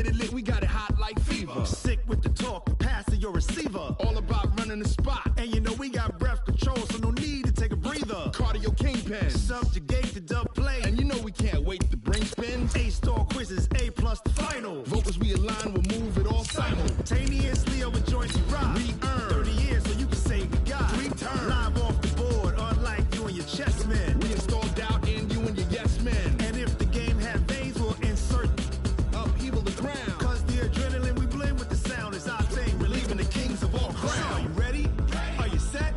get it lit, we got it hot like fever. Sick with the talk, passing your receiver. All about running the spot. And you know we got breath control, so no need to take a breather. Cardio kingpin. Subjugate the dub play. And you know we can't wait to bring spins. A-star quizzes, A+ the final. Vocals we align, we'll move it all simultaneously over joints we rock. We earn 30 years, so you can say we got 3 turns. Live off the board, unlike you and your chess men. We install doubt in you and your yes men. And if the game had veins, we'll insert upheaval the ground. Cause the adrenaline we blend with the sound is our thing. Relieving the kings of all crowns. So are you ready? Are you set?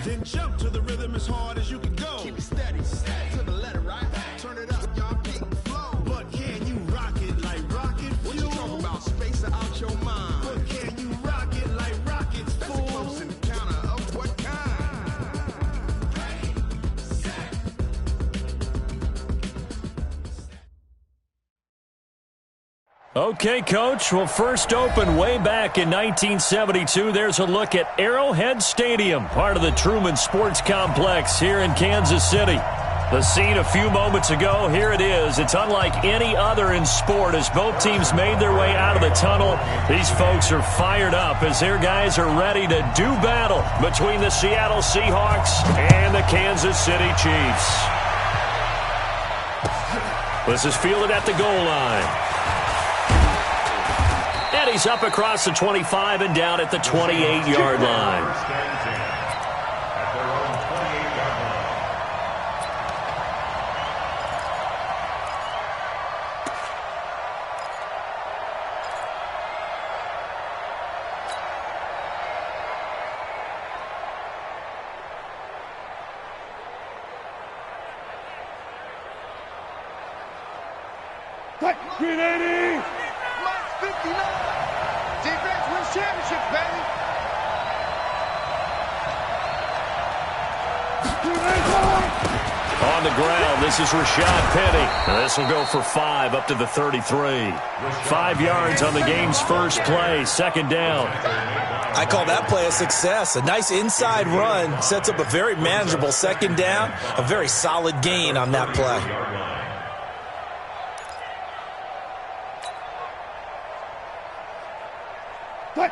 Then jump to the rhythm as hard as you can go. Keep it steady, to the letter, right? Turn it up, y'all, keep the flow. But can you rock it like rocket fuel? What you talking about? Space or out your mind? But can you rock it like rockets, That's fool? a close encounter of what kind? Okay, Coach. Well, first opened way back in 1972. There's a look at Arrowhead Stadium, part of the Truman Sports Complex here in Kansas City. The scene a few moments ago, here it is. It's unlike any other in sport as both teams made their way out of the tunnel. These folks are fired up as their guys are ready to do battle between the Seattle Seahawks and the Kansas City Chiefs. This is fielded at the goal line. And he's up across the 25 and down at the 28-yard line. Green 80! Mike 59! Defense wins championships, baby! On the ground, this is Rashad Penny. And this will go for 5 up to the 33. 5 yards on the game's first play, second down. I call that play a success. A nice inside run sets up a very manageable second down, a very solid gain on that play.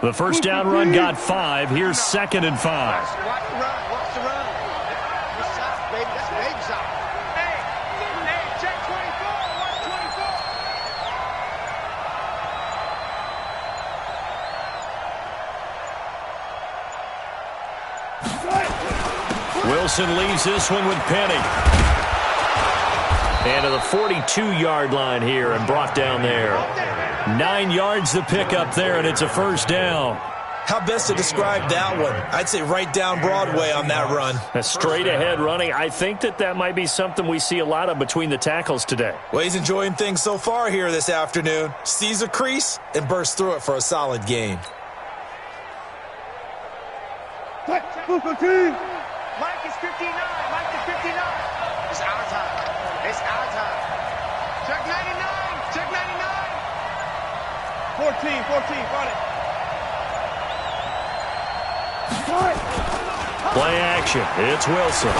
The first down run got 5. Here's 2nd and 5. Watch the run, watch the run. Good shot, baby, that's a big shot. Hey, check 24, watch 24. Wilson leaves this one with Penny. And to the 42-yard line here and brought down there. 9 yards the pickup there, and it's a first down. How best to describe that one? I'd say right down Broadway on that run. A straight-ahead running. I think that might be something we see a lot of between the tackles today. Well, he's enjoying things so far here this afternoon. Sees a crease and bursts through it for a solid gain. Mike is 59. Mike is 59. It's our time. It's our time. Check 99. Check 99. 14, got it. Play action. It's Wilson.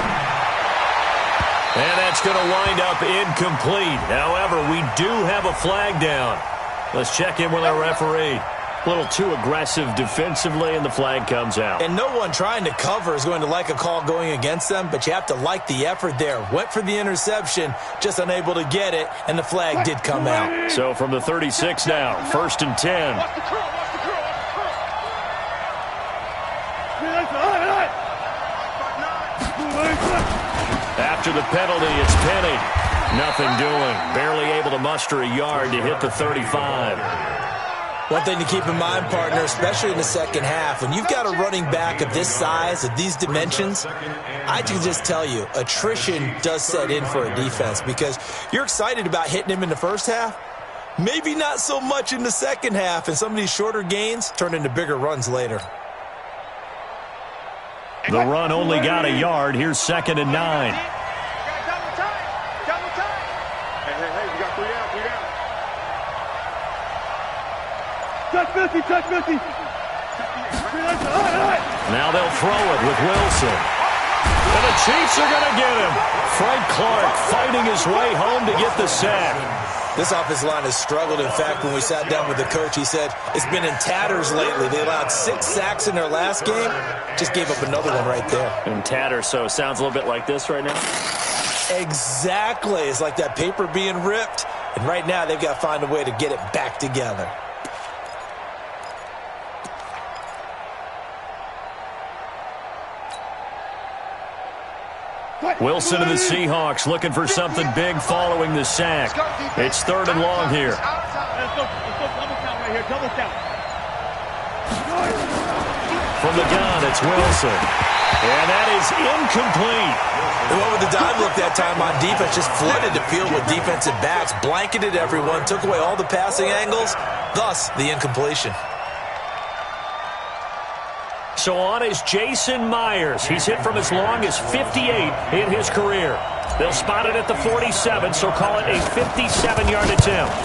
And that's going to wind up incomplete. However, we do have a flag down. Let's check in with our referee. A little too aggressive defensively, and the flag comes out. And no one trying to cover is going to like a call going against them, but you have to like the effort there. Went for the interception, just unable to get it, and the flag did come out. So from the 36 now, 1st and 10. Watch the curl. After the penalty, it's Penny. Nothing doing. Barely able to muster a yard to hit the 35. One thing to keep in mind, partner, especially in the second half, when you've got a running back of this size, of these dimensions, I can just tell you, attrition does set in for a defense because you're excited about hitting him in the first half. Maybe not so much in the second half, and some of these shorter gains turn into bigger runs later. The run only got a yard. Here's 2nd and 9. Double time. Hey, we got 3 down. Touch 50. Now they'll throw it with Wilson. And the Chiefs are going to get him. Frank Clark fighting his way home to get the sack. This offensive line has struggled. In fact, when we sat down with the coach, he said it's been in tatters lately. They allowed 6 sacks in their last game. Just gave up another one right there. In tatters, so it sounds a little bit like this right now? Exactly. It's like that paper being ripped. And right now, they've got to find a way to get it back together. Wilson and the Seahawks looking for something big following the sack. It's 3rd and long here. Let's go double count right here. Double count. From the gun, it's Wilson. And that is incomplete. They went with the dive look that time on defense, just flooded the field with defensive backs, blanketed everyone, took away all the passing angles, thus the incompletion. So on is Jason Myers. He's hit from as long as 58 in his career. They'll spot it at the 47, so call it a 57-yard attempt.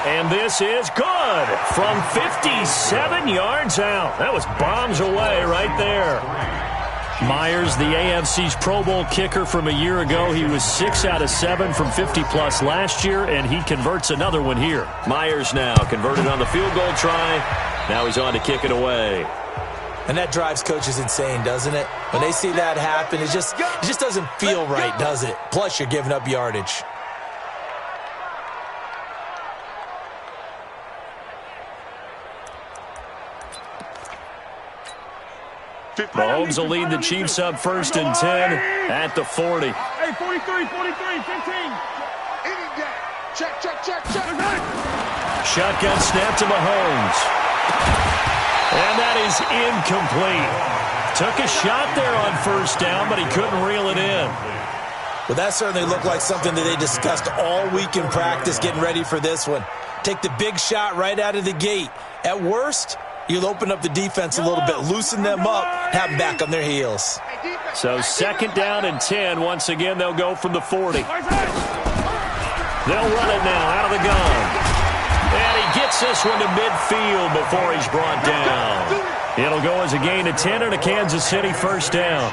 And this is good from 57 yards out. That was bombs away right there. Myers, the AFC's Pro Bowl kicker from a year ago. He was 6 out of 7 from 50-plus last year, and he converts another one here. Myers now converted on the field goal try. Now he's on to kick it away. And that drives coaches insane, doesn't it? When they see that happen, it just doesn't feel right, does it? Plus, you're giving up yardage. Mahomes will lead the Chiefs up 1st and 10 at the 40. Hey, 43, 15. Check. Shotgun snap to Mahomes. And that is incomplete. Took a shot there on 1st down, but he couldn't reel it in. Well, that certainly looked like something that they discussed all week in practice getting ready for this one. Take the big shot right out of the gate. At worst, you'll open up the defense a little bit, loosen them up, have them back on their heels. So 2nd down and 10. Once again, they'll go from the 40. They'll run it now out of the gun. And he gets this one to midfield before he's brought down. It'll go as a gain of 10 and a Kansas City 1st down.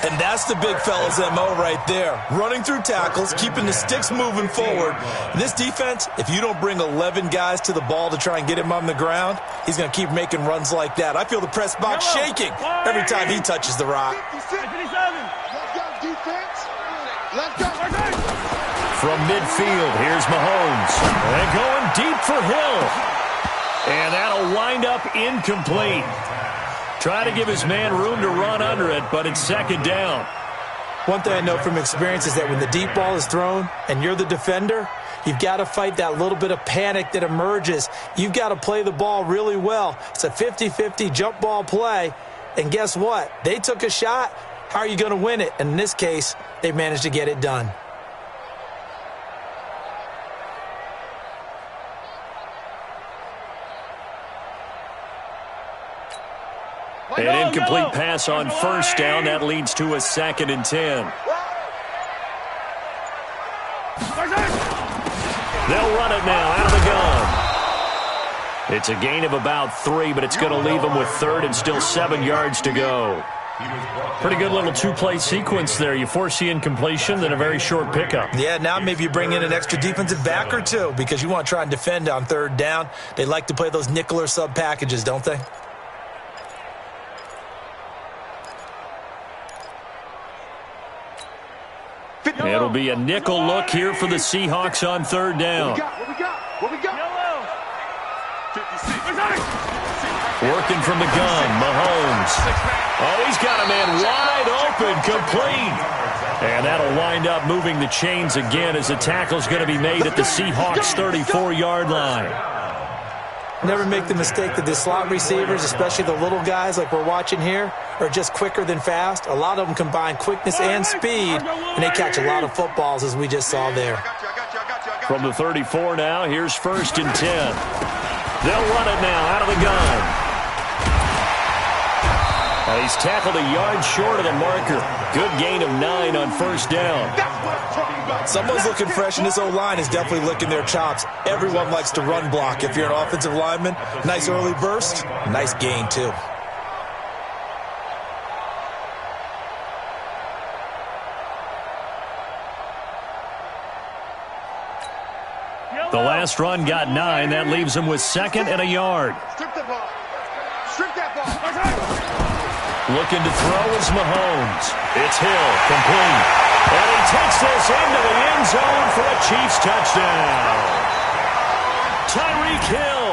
And that's the big fella's MO right there. Running through tackles, keeping the sticks moving forward. This defense, if you don't bring 11 guys to the ball to try and get him on the ground, he's going to keep making runs like that. I feel the press box shaking every time he touches the rock. 57. Let's go, defense. Let's go. From midfield, here's Mahomes. And going deep for Hill. And that'll wind up incomplete. Try to give his man room to run under it, but it's 2nd down. One thing I know from experience is that when the deep ball is thrown and you're the defender, you've got to fight that little bit of panic that emerges. You've got to play the ball really well. It's a 50-50 jump ball play. And guess what? They took a shot. How are you going to win it? And in this case, they managed to get it done. An incomplete pass on 1st down. That leads to a 2nd and 10. They'll run it now out of the gun. It's a gain of about 3, but it's going to leave them with 3rd and still 7 yards to go. Pretty good little 2-play sequence there. You force the incompletion, then a very short pickup. Yeah, now maybe you bring in an extra defensive back or two because you want to try and defend on 3rd down. They like to play those nickel or sub packages, don't they? It'll be a nickel look here for the Seahawks on 3rd down. What we got? Yellow. 56. Working from the gun, Mahomes. Oh, he's got a man wide open, complete. And that'll wind up moving the chains again as the tackle's going to be made at the Seahawks' 34-yard line. Never make the mistake that the slot receivers, especially the little guys like we're watching here, are just quicker than fast. A lot of them combine quickness and speed, and they catch a lot of footballs, as we just saw there. From the 34 now, here's 1st and 10. They'll run it now out of the gun. He's tackled a yard short of the marker. Good gain of 9 on 1st down. Someone's looking fresh, and this O-line is definitely licking their chops. Everyone likes to run block. If you're an offensive lineman, nice early burst, nice gain too. The last run got 9. That leaves him with 2nd and a yard. Strip the ball. Strip that ball. Looking to throw is Mahomes. It's Hill, complete. And he takes this into the end zone for a Chiefs touchdown. Tyreek Hill,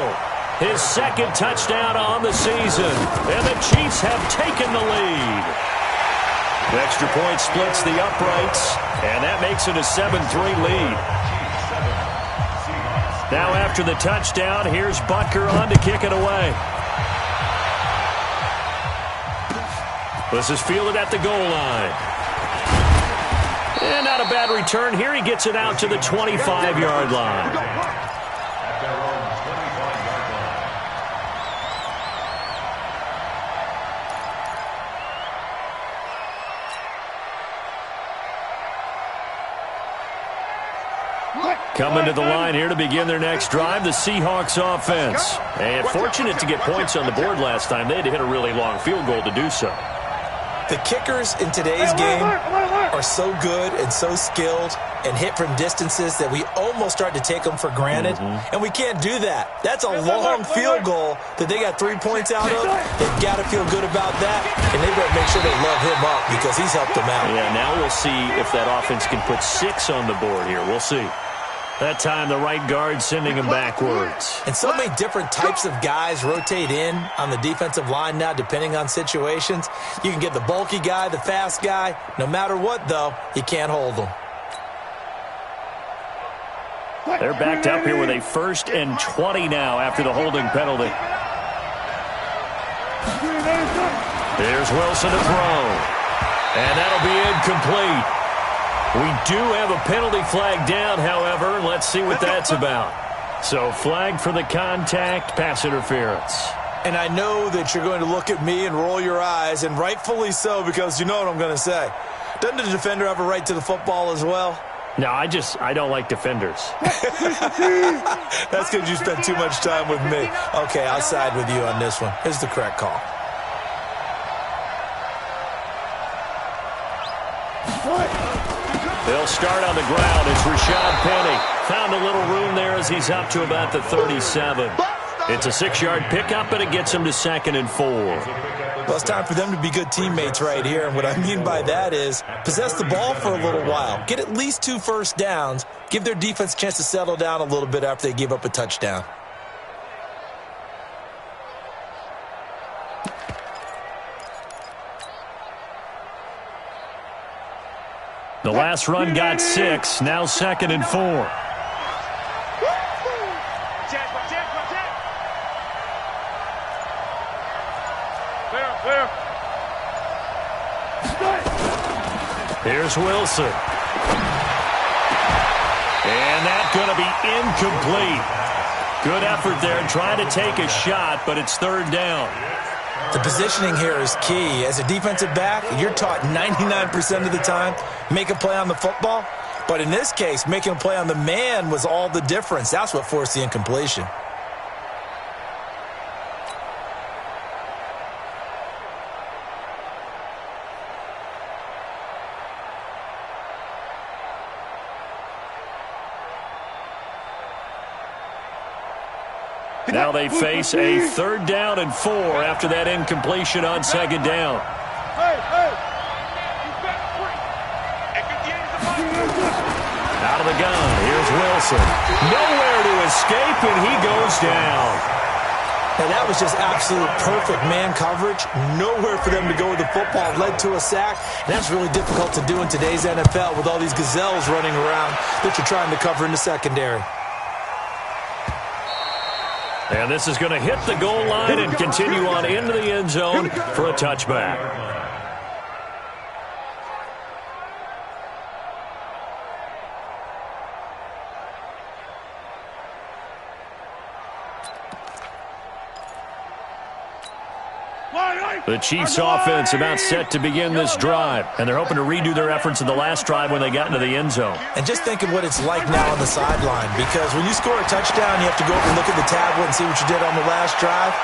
his 2nd touchdown on the season. And the Chiefs have taken the lead. The extra point splits the uprights, and that makes it a 7-3 lead. Now after the touchdown, here's Butker on to kick it away. This is fielded at the goal line. And not a bad return here. He gets it out to the 25-yard line. Coming to the line here to begin their next drive, the Seahawks offense. And fortunate to get points on the board last time. They had to hit a really long field goal to do so. The kickers in today's game are so good and so skilled and hit from distances that we almost start to take them for granted. And we can't do that. That's a long field goal that they got 3 points out of. They've got to feel good about that, and they better make sure they love him up because he's helped them out. Yeah, now we'll see if that offense can put 6 on the board here. We'll see. That time, the right guard sending him backwards. And so many different types of guys rotate in on the defensive line now, depending on situations. You can get the bulky guy, the fast guy. No matter what, though, you can't hold them. They're backed up here with a 1st and 20 now after the holding penalty. Here's Wilson to throw. And that'll be incomplete. We do have a penalty flag down, however. Let's see what that's about. So flag for the contact, pass interference. And I know that you're going to look at me and roll your eyes, and rightfully so, because you know what I'm going to say. Doesn't the defender have a right to the football as well? No, I don't like defenders. That's because you spent too much time with me. Okay, I'll side with you on this one. Here's the correct call. They'll start on the ground. It's Rashad Penny. Found a little room there as he's up to about the 37. It's a 6-yard pickup, and it gets him to 2nd and 4. Well, it's time for them to be good teammates right here. And what I mean by that is possess the ball for a little while. Get at least 2 first downs. Give their defense a chance to settle down a little bit after they give up a touchdown. The last run got 6. Now 2nd and 4. Here's Wilson. And that's going to be incomplete. Good effort there trying to take a shot, but it's 3rd down. The positioning here is key. As a defensive back, you're taught 99% of the time, make a play on the football. But in this case, making a play on the man was all the difference. That's what forced the incompletion. Now they face a 3rd down and 4 after that incompletion on 2nd down. Out of the gun, here's Wilson. Nowhere to escape, and he goes down. And that was just absolute perfect man coverage. Nowhere for them to go with the football. Led to a sack. And that's really difficult to do in today's NFL with all these gazelles running around that you're trying to cover in the secondary. And this is going to hit the goal line and continue on into the end zone for a touchback. The Chiefs offense about set to begin this drive, and they're hoping to redo their efforts in the last drive when they got into the end zone. And just think of what it's like now on the sideline, because when you score a touchdown, you have to go over and look at the tablet and see what you did on the last drive.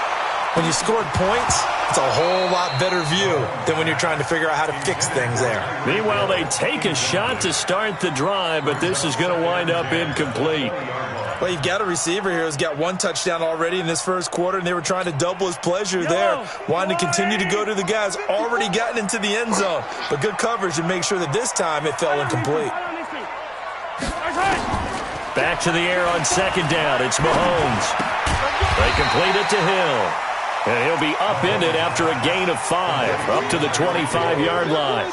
When you scored points, it's a whole lot better view than when you're trying to figure out how to fix things there. Meanwhile, they take a shot to start the drive, but this is going to wind up incomplete. Well, you've got a receiver here who's got 1 touchdown already in this first quarter, and they were trying to double his pleasure there, wanting to continue to go to the guys already gotten into the end zone. But good coverage to make sure that this time it fell incomplete. Back to the air on second down. It's Mahomes. They complete it to Hill. And he'll be upended after a gain of 5, up to the 25-yard line.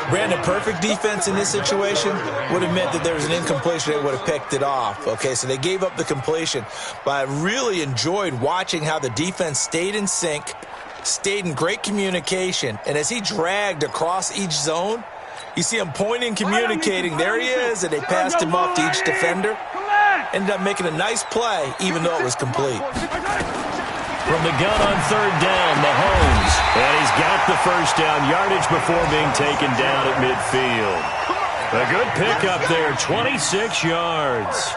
Brandon, perfect defense in this situation would have meant that there was an incompletion. They would have picked it off. Okay, so they gave up the completion. But I really enjoyed watching how the defense stayed in sync, stayed in great communication. And as he dragged across each zone, you see him pointing, communicating. There he is, and they passed him off to each defender. Ended up making a nice play, even though it was complete. From the gun on third down, Mahomes. And he's got the first down yardage before being taken down at midfield. A good pickup there, 26 yards.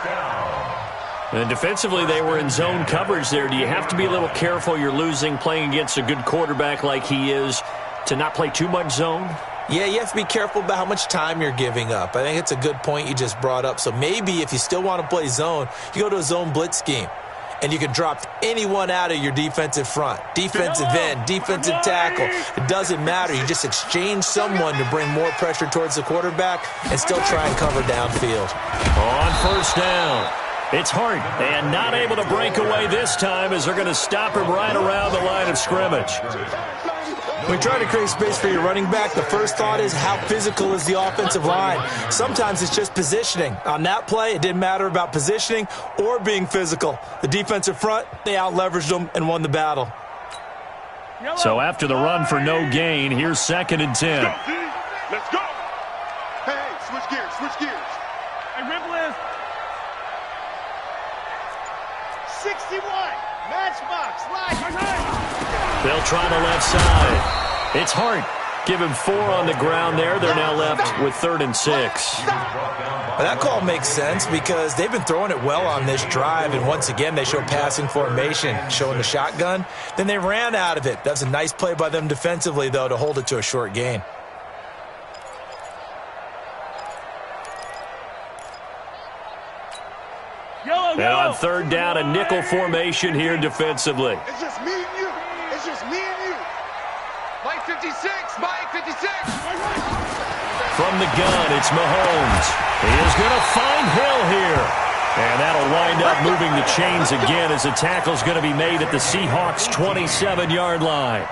And defensively, they were in zone coverage there. Do you have to be a little careful you're losing playing against a good quarterback like he is to not play too much zone? Yeah, you have to be careful about how much time you're giving up. I think it's a good point you just brought up. So maybe if you still want to play zone, you go to a zone blitz scheme. And you can drop anyone out of your defensive front. Defensive end, defensive tackle. It doesn't matter. You just exchange someone to bring more pressure towards the quarterback and still try and cover downfield. On first down, it's Hart. And not able to break away this time as they're going to stop him right around the line of scrimmage. When you try to create space for your running back, the first thought is how physical is the offensive line. Sometimes it's just positioning. On that play, it didn't matter about positioning or being physical. The defensive front, they out-leveraged them and won the battle. So after the run for no gain, here's 2nd and 10. Let's go. Hey, switch gears, switch gears. Hey, Ripple is 61. Matchbox. Live. They'll try the left side. It's Hart. Give him 4 on the ground there. They're now left with 3rd and 6. Well, that call makes sense because they've been throwing it well on this drive, and once again they show passing formation, showing the shotgun. Then they ran out of it. That's a nice play by them defensively, though, to hold it to a short gain. And on third down, a nickel formation here defensively. It's just me and you. It's just me and you. Mike 56. Mike 56. From the gun, it's Mahomes. He is going to find Hill here. And that'll wind up moving the chains again as the tackle's going to be made at the Seahawks' 27-yard line.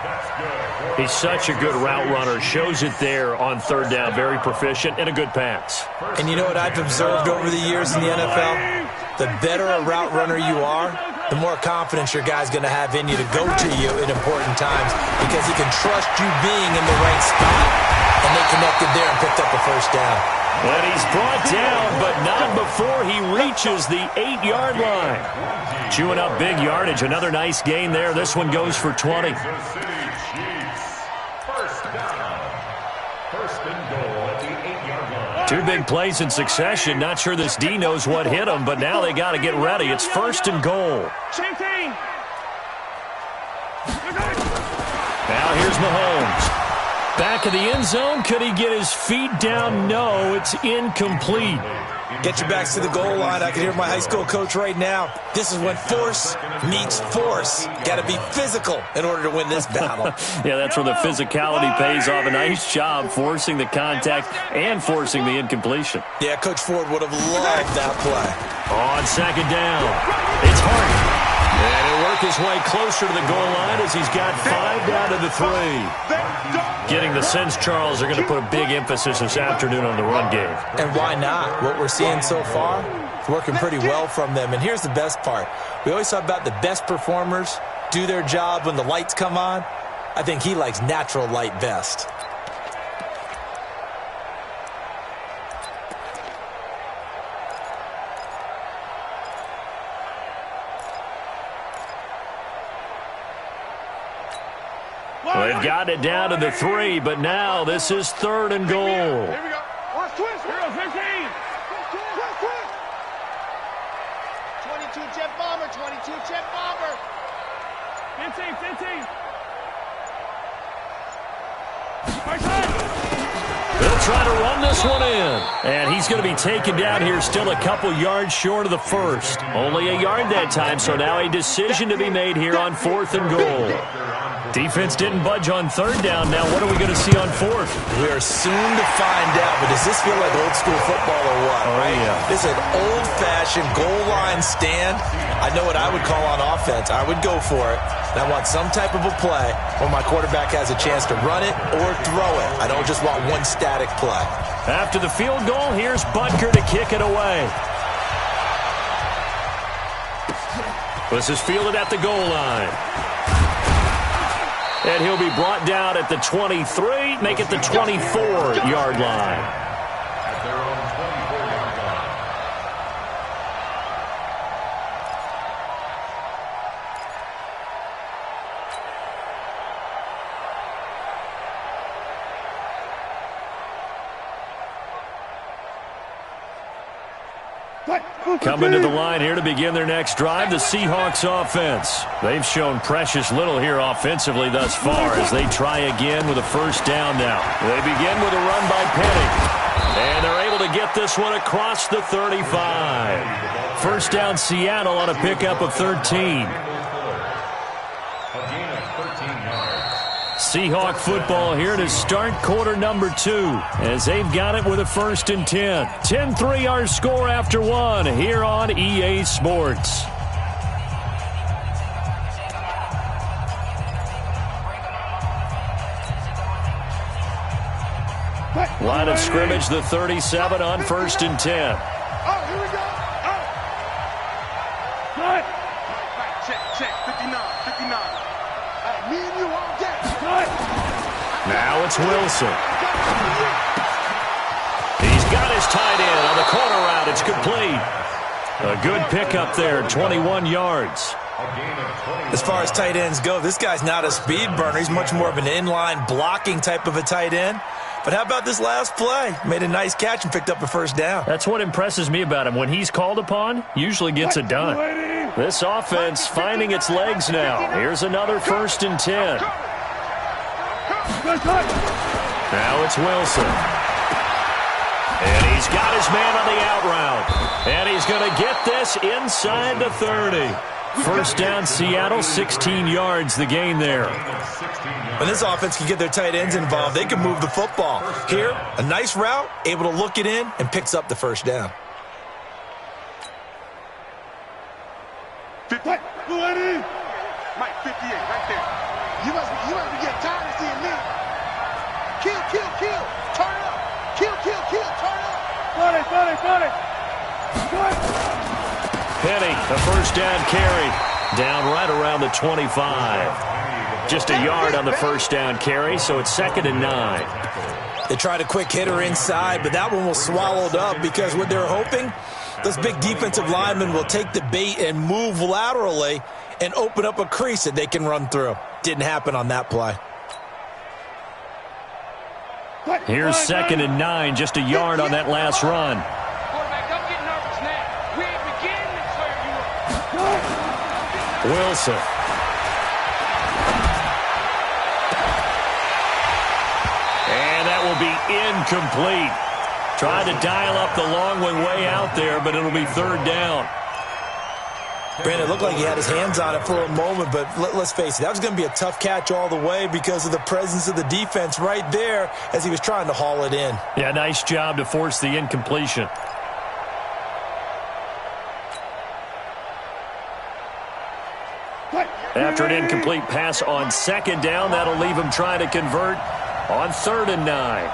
He's such a good route runner. Shows it there on third down. Very proficient and a good pass. And you know what I've observed over the years in the NFL? The better a route runner you are, the more confidence your guy's going to have in you to go to you at important times because he can trust you being in the right spot. And they connected there and picked up a first down. And he's brought down, but not before he reaches the 8-yard line. Chewing up big yardage. Another nice gain there. This one goes for 20. Two big plays in succession. Not sure this D knows what hit him, but now they got to get ready. It's 1st and goal. Now here's Mahomes. Back of the end zone. Could he get his feet down? No, it's incomplete. Get your backs to the goal line. I can hear my high school coach right now. This is when force meets force. Got to be physical in order to win this battle. Yeah, that's where the physicality pays off. A nice job forcing the contact and forcing the incompletion. Yeah, Coach Ford would have loved that play. On second down, it's Hart. And he'll work his way closer to the goal line as he's got 5 down to the 3. Getting the sense, Charles, are going to put a big emphasis this afternoon on the run game. And why not? What we're seeing so far is working pretty well from them. And here's the best part. We always talk about the best performers do their job when the lights come on. I think he likes natural light best. Well, they've got it down to the 3, but now this is 3rd and goal. Here we go. Watch twist. Here goes 15. 22 jet bomber. 22 jet bomber. 15. They'll try to run this one in. And he's going to be taken down here still a couple yards short of the first. Only a yard that time, so now a decision to be made here on 4th and goal. Defense didn't budge on 3rd down. Now what are we going to see on 4th? We are soon to find out, but does this feel like old school football or what? Oh, right? Yeah. This is an old-fashioned goal line stand. I know what I would call on offense. I would go for it. And I want some type of a play where my quarterback has a chance to run it or throw it. I don't just want one static play. After the field goal, here's Butker to kick it away. This is fielded at the goal line. And he'll be brought down at the 23, make it the 24-yard line. Coming to the line here to begin their next drive, the Seahawks offense. They've shown precious little here offensively thus far as they try again with a first down now. They begin with a run by Penny. And they're able to get this one across the 35. First down Seattle on a pickup of 13. Seahawk football here to start quarter number 2 as they've got it with a 1st and 10. 10-3 our score after 1 here on EA Sports. Line of scrimmage, the 37 on 1st and 10. Oh, here we go. Cut. Check. 59. Me and you all day. Now it's Wilson. He's got his tight end on the corner route. It's complete. A good pickup there, 21 yards. As far as tight ends go, this guy's not a speed burner. He's much more of an inline blocking type of a tight end. But how about this last play? Made a nice catch and picked up a first down. That's what impresses me about him. When he's called upon, usually gets it done. This offense finding its legs now. Here's another 1st and 10. Now it's Wilson. And he's got his man on the out route. And he's going to get this inside the 30. First down, Seattle, 16 yards the gain there. When this offense can get their tight ends involved, they can move the football. Here, a nice route, able to look it in, and picks up the first down. Mike, 58, right there. You must be getting tired of seeing me. Kill. Turn up. Kill. Turn up. Got it. Penny, a first down carry. Down right around the 25. Just a yard on the first down carry, so it's 2nd and 9. They tried a quick hitter inside, but that one was swallowed up because what they're hoping, those big defensive linemen will take the bait and move laterally and open up a crease that they can run through. Didn't happen on that play. Here's 2nd and 9, just a yard on that last run. Quarterback, don't get nervous now. We ain't beginning to clear you up. Wilson. And that will be incomplete. Tried to dial up the long one way out there, but it'll be 3rd down. Brandon, it looked like he had his hands on it for a moment, but let's face it, that was going to be a tough catch all the way because of the presence of the defense right there as he was trying to haul it in. Yeah, nice job to force the incompletion. After an incomplete pass on 2nd down, that'll leave him trying to convert on 3rd and 9.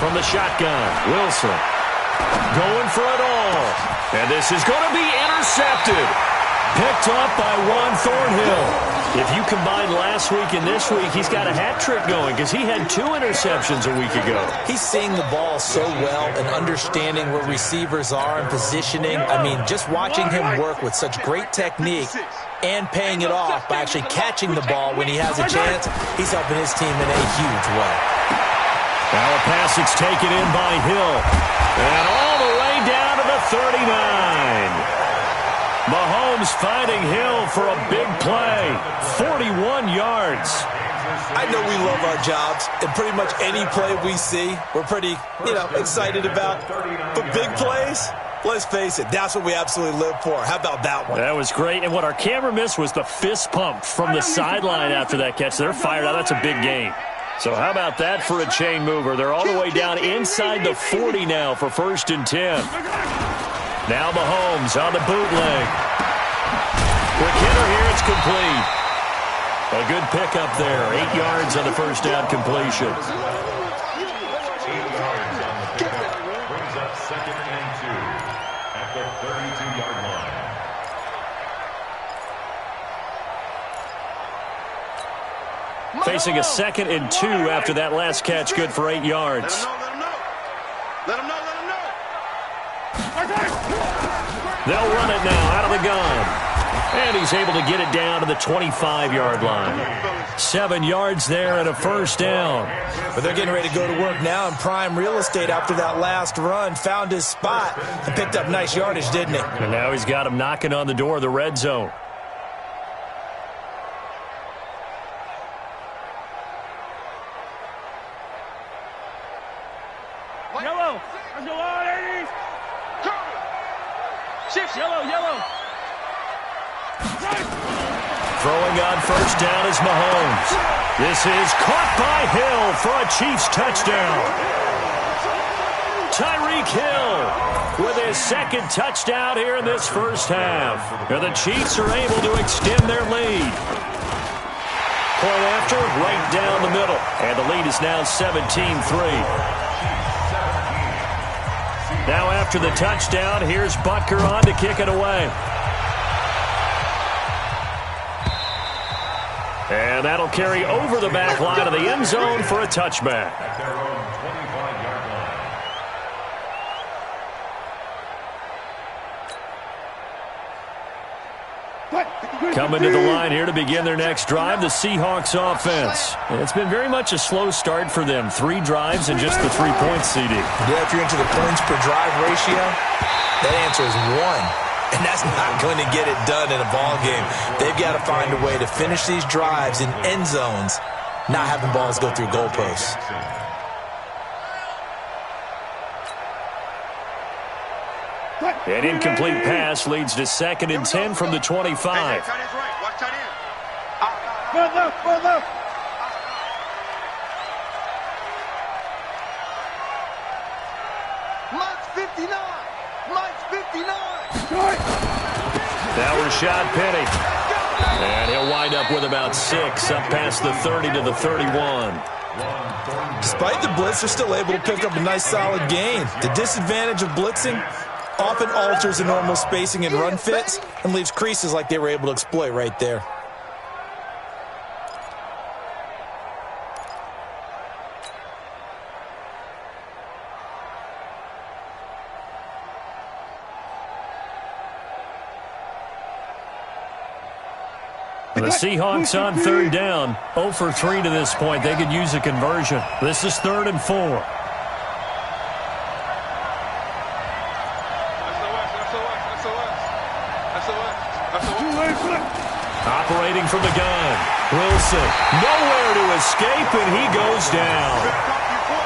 From the shotgun, Wilson going for it all. And this is going to be intercepted. Picked up by Juan Thornhill. If you combine last week and this week, he's got a hat trick going because he had 2 interceptions a week ago. He's seeing the ball so well and understanding where receivers are and positioning. I mean, just watching him work with such great technique and paying it off by actually catching the ball when he has a chance, he's helping his team in a huge way. Now a pass that's taken in by Hill. And all the way down to the 39. Mahomes finding Hill for a big play. 41 yards. I know we love our jobs, and pretty much any play we see, we're pretty, excited about. But big plays, let's face it, that's what we absolutely live for. How about that one? That was great. And what our camera missed was the fist pump from the sideline after that catch. They're fired out. That's a big gain. So how about that for a chain mover? They're all the way down inside the 40 now for 1st and 10. Now Mahomes on the bootleg. Quick hitter here. It's complete. A good pickup there. 8 yards on the first down completion. 8 yards on the pickup. Brings up 2nd and 2 at the 32-yard line. Facing a 2nd and 2 after that last catch. Good for 8 yards. Let him know. They'll run it now out of the gun. And he's able to get it down to the 25-yard line. 7 yards there and a first down. But they're getting ready to go to work now in prime real estate after that last run. Found his spot and picked up nice yardage, didn't he? And now he's got him knocking on the door of the red zone. Yellow. Let's go on, 80s. Shift. Yellow. Throwing on first down is Mahomes. This is caught by Hill for a Chiefs touchdown. Tyreek Hill with his 2nd touchdown here in this first half. And the Chiefs are able to extend their lead. Point after, right down the middle. And the lead is now 17-3. Now after the touchdown, here's Butker on to kick it away. And that'll carry over the back line of the end zone for a touchback. At their own 25-yard line. Coming to the line here to begin their next drive, the Seahawks offense. It's been very much a slow start for them. 3 drives and just the 3 points, CD. Yeah, if you're into the points per drive ratio, that answer is 1. And that's not going to get it done in a ball game. They've got to find a way to finish these drives in end zones, not having balls go through goalposts. An incomplete pass leads to 2nd and 10 from the 25. Tight end's right. Watch tight end. Go left. Mike's 59. Now Rashad Penny. And he'll wind up with about 6, up past the 30 to the 31. Despite the blitz, they're still able to pick up a nice solid gain. The disadvantage of blitzing often alters the normal spacing and run fits and leaves creases like they were able to exploit right there. The Seahawks on 3rd down. 0 for 3 to this point. They could use a conversion. This is 3rd and 4. Operating from the gun. Wilson, nowhere to escape, and he goes down.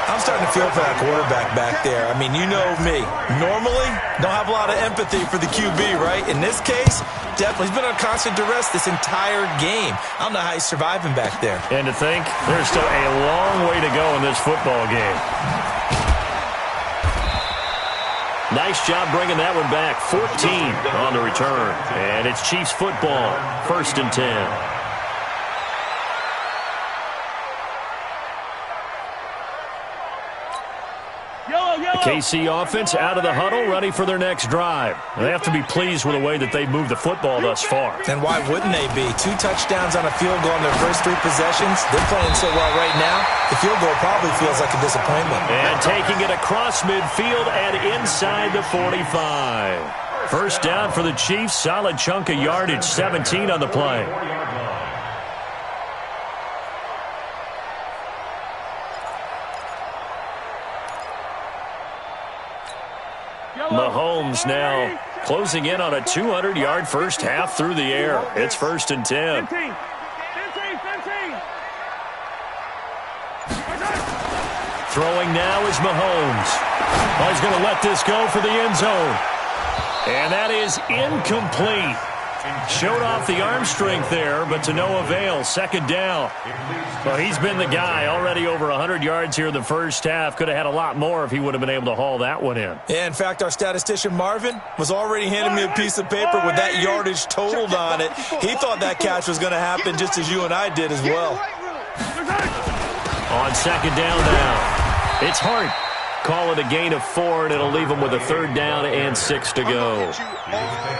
I'm starting to feel for that quarterback back there. I mean, you know me. Normally, don't have a lot of empathy for the QB, right? In this case, definitely. He's been on constant duress this entire game. I don't know how he's surviving back there. And to think, there's still a long way to go in this football game. Nice job bringing that one back. 14 on the return. And it's Chiefs football. 1st and 10. The KC offense out of the huddle, ready for their next drive. They have to be pleased with the way that they've moved the football thus far. And why wouldn't they be? 2 touchdowns on a field goal in their first 3 possessions. They're playing so well right now, the field goal probably feels like a disappointment. And taking it across midfield and inside the 45. First down for the Chiefs. Solid chunk of yardage, 17 on the play. Mahomes now closing in on a 200-yard first half through the air. It's 1st and 10. 15. Throwing now is Mahomes. Oh, he's going to let this go for the end zone. And that is incomplete. Showed off the arm strength there, but to no avail. 2nd down. Well, he's been the guy. Already over 100 yards here in the first half. Could have had a lot more if he would have been able to haul that one in. Yeah, in fact, our statistician Marvin was already handing me a piece of paper with that yardage totaled on it. He thought that catch was going to happen just as you and I did as well. On 2nd down now. It's Hart. Call it a gain of 4, and it'll leave him with a 3rd down and 6 to go.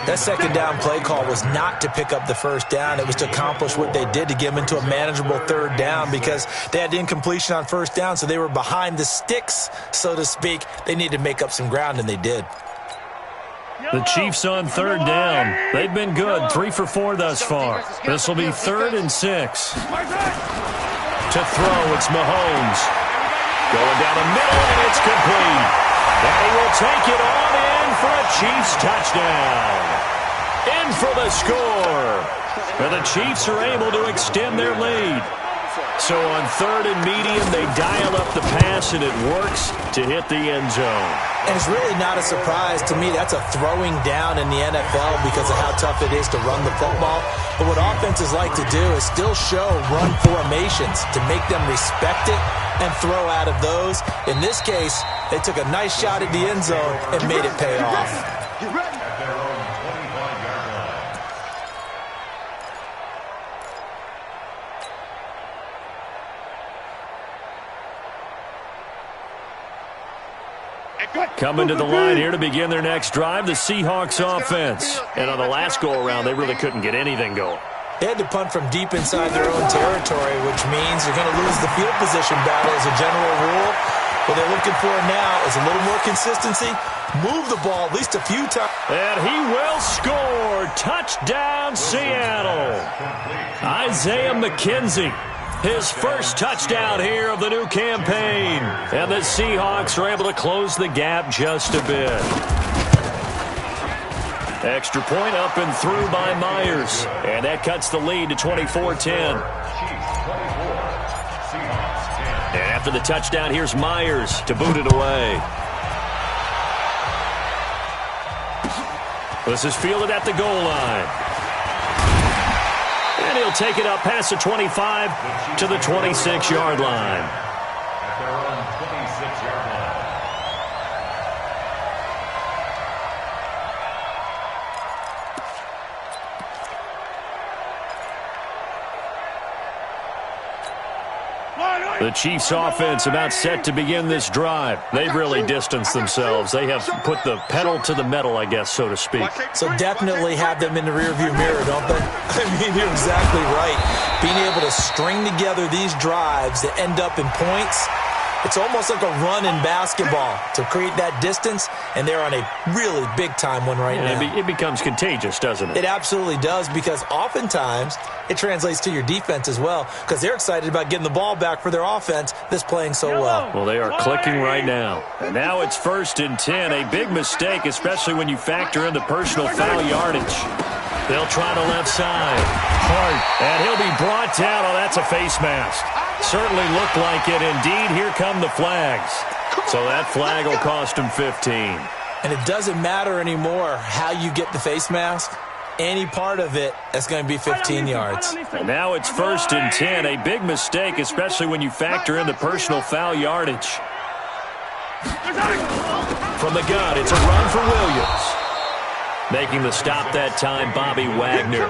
That 2nd down play call was not to pick up the 1st down. It was to accomplish what they did, to get them into a manageable 3rd down, because they had incompletion on 1st down, so they were behind the sticks, so to speak. They needed to make up some ground, and they did. The Chiefs on 3rd down. They've been good, 3 for 4 thus far. This will be 3rd and 6. To throw, it's Mahomes. Going down the middle, and it's complete. And he will take it on in for a Chiefs touchdown. In for the score. And the Chiefs are able to extend their lead. So on 3rd and medium, they dial up the pass, and it works to hit the end zone. And it's really not a surprise to me. That's a throwing down in the NFL because of how tough it is to run the football. But what offenses like to do is still show run formations to make them respect it and throw out of those. In this case, they took a nice shot at the end zone and made it pay off. At their own 25-yard line. Coming to the line here to begin their next drive, the Seahawks offense. And on the last go-around, they really couldn't get anything going. They had to punt from deep inside their own territory, which means you're going to lose the field position battle as a general rule. What they're looking for now is a little more consistency. Move the ball at least a few times. And he will score. Touchdown, Seattle. Isaiah McKenzie. His first touchdown here of the new campaign. And the Seahawks are able to close the gap just a bit. Extra point up and through by Myers. And that cuts the lead to 24-10. And after the touchdown, here's Myers to boot it away. This is fielded at the goal line. And he'll take it up past the 25 to the 26-yard line. At their own 26-yard line. The Chiefs offense about set to begin this drive. They've really distanced themselves. They have put the pedal to the metal, I guess, so to speak. So definitely have them in the rearview mirror, don't they? I mean, you're exactly right. Being able to string together these drives that end up in points, it's almost like a run in basketball to create that distance, and they're on a really big-time one right now. It becomes contagious, doesn't it? It absolutely does, because oftentimes it translates to your defense as well, because they're excited about getting the ball back for their offense that's playing so well. Well, they are clicking right now. And now it's 1st and 10. A big mistake, especially when you factor in the personal foul yardage. They'll try the left side. Hart, and he'll be brought down. Oh, that's a face mask. Certainly looked like it. Indeed, here come the flags. So that flag will cost him 15. And it doesn't matter anymore how you get the face mask. Any part of it, that's going to be 15 yards. And now it's 1st and 10. A big mistake, especially when you factor in the personal foul yardage. From the gun, it's a run for Williams. Making the stop that time, Bobby Wagner.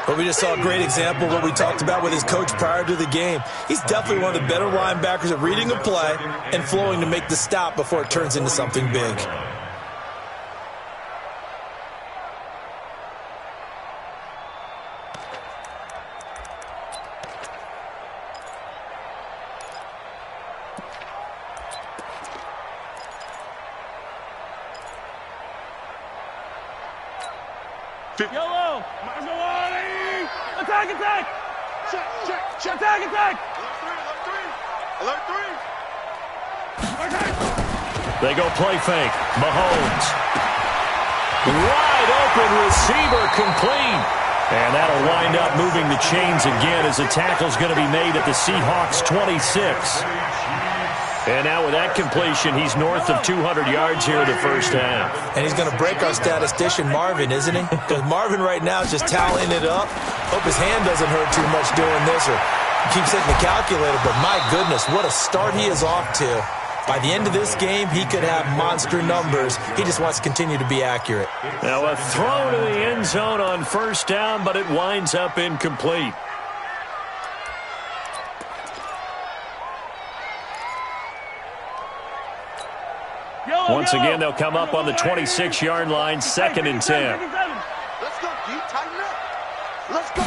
But we just saw a great example of what we talked about with his coach prior to the game. He's definitely one of the better linebackers at reading a play and flowing to make the stop before it turns into something big. Yellow! Attack, attack! Check. Attack, attack! Alert three. They go play fake. Mahomes. Wide open receiver complete. And that'll wind up moving the chains again as the tackle's going to be made at the Seahawks 26. And now with that completion, he's north of 200 yards here in the first half. And he's going to break our statistician Marvin, isn't he? Because Marvin right now is just tallying it up. Hope his hand doesn't hurt too much doing this or keeps hitting the calculator. But my goodness, what a start he is off to. By the end of this game, he could have monster numbers. He just wants to continue to be accurate. Now a throw to the end zone on first down, but it winds up incomplete. Once again, they'll come up on the 26-yard line, 2nd and 10. Let's go, D. Tighten up. Let's go.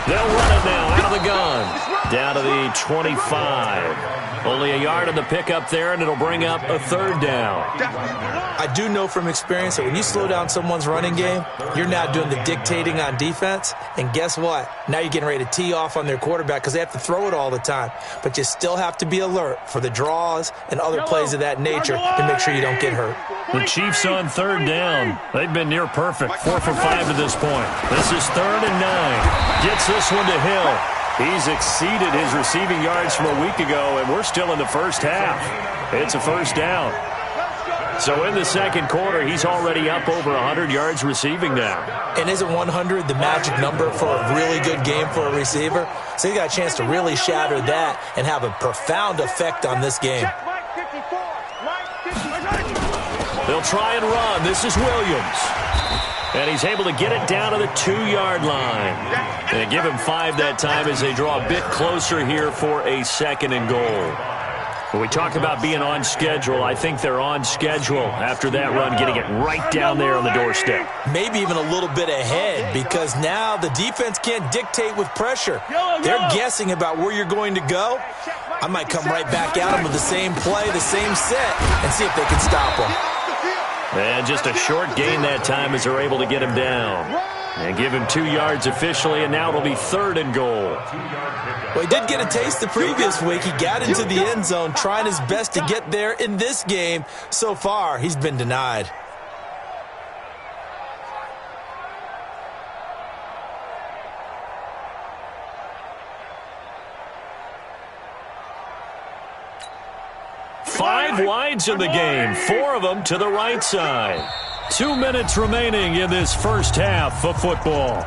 They'll run it now out of the gun. Down to the 25. Only a yard on the pickup there, and it'll bring up a 3rd down. I do know from experience that when you slow down someone's running game, you're now doing the dictating on defense. And guess what? Now you're getting ready to tee off on their quarterback because they have to throw it all the time. But you still have to be alert for the draws and other plays of that nature to make sure you don't get hurt. The Chiefs on 3rd down. They've been near perfect, 4 for 5 to this point. This is 3rd and 9. Gets this one to Hill. He's exceeded his receiving yards from a week ago, and we're still in the first half. It's a 1st down. So in the 2nd quarter, he's already up over 100 yards receiving now. And isn't 100 the magic number for a really good game for a receiver? So he got a chance to really shatter that and have a profound effect on this game. They'll try and run. This is Williams. And he's able to get it down to the 2-yard line. And give him 5 that time as they draw a bit closer here for a 2nd and goal. When we talk about being on schedule, I think they're on schedule after that run, getting it right down there on the doorstep. Maybe even a little bit ahead because now the defense can't dictate with pressure. They're guessing about where you're going to go. I might come right back at them with the same play, the same set, and see if they can stop them. And just a short gain that time as they're able to get him down. And give him 2 yards officially, and now it'll be 3rd and goal. Well, he did get a taste the previous week. He got into the end zone, trying his best to get there in this game. So far, he's been denied. Five wides in the game, 4 of them to the right side. 2 minutes remaining in this first half of football.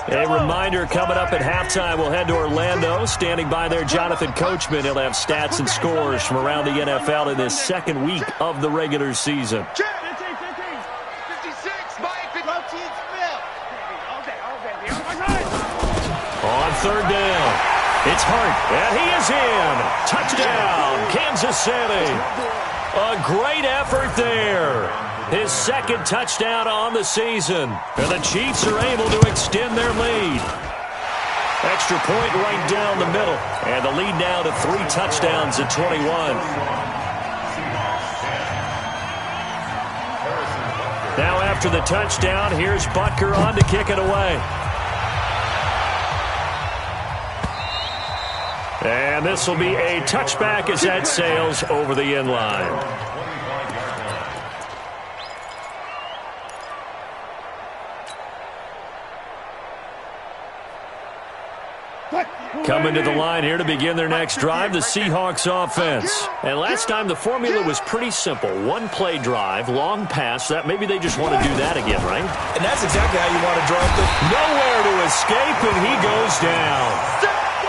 A reminder, coming up at halftime, we'll head to Orlando. Standing by there, Jonathan Coachman. He'll have stats and scores from around the NFL in this 2nd week of the regular season. 56, Mike, 15, On 3rd down, it's Hart, and he is in. Touchdown, Kansas City. A great effort there. His 2nd touchdown on the season. And the Chiefs are able to extend their lead. Extra point right down the middle. And the lead now to 3 touchdowns at 21. Now after the touchdown, here's Butker on to kick it away. And this will be a touchback as that sails over the end line. Coming to the line here to begin their next drive, the Seahawks offense. And last time the formula was pretty simple. 1-play drive, long pass. That maybe they just want to do that again, right? And that's exactly how you want to draw up the... Nowhere to escape, and he goes down.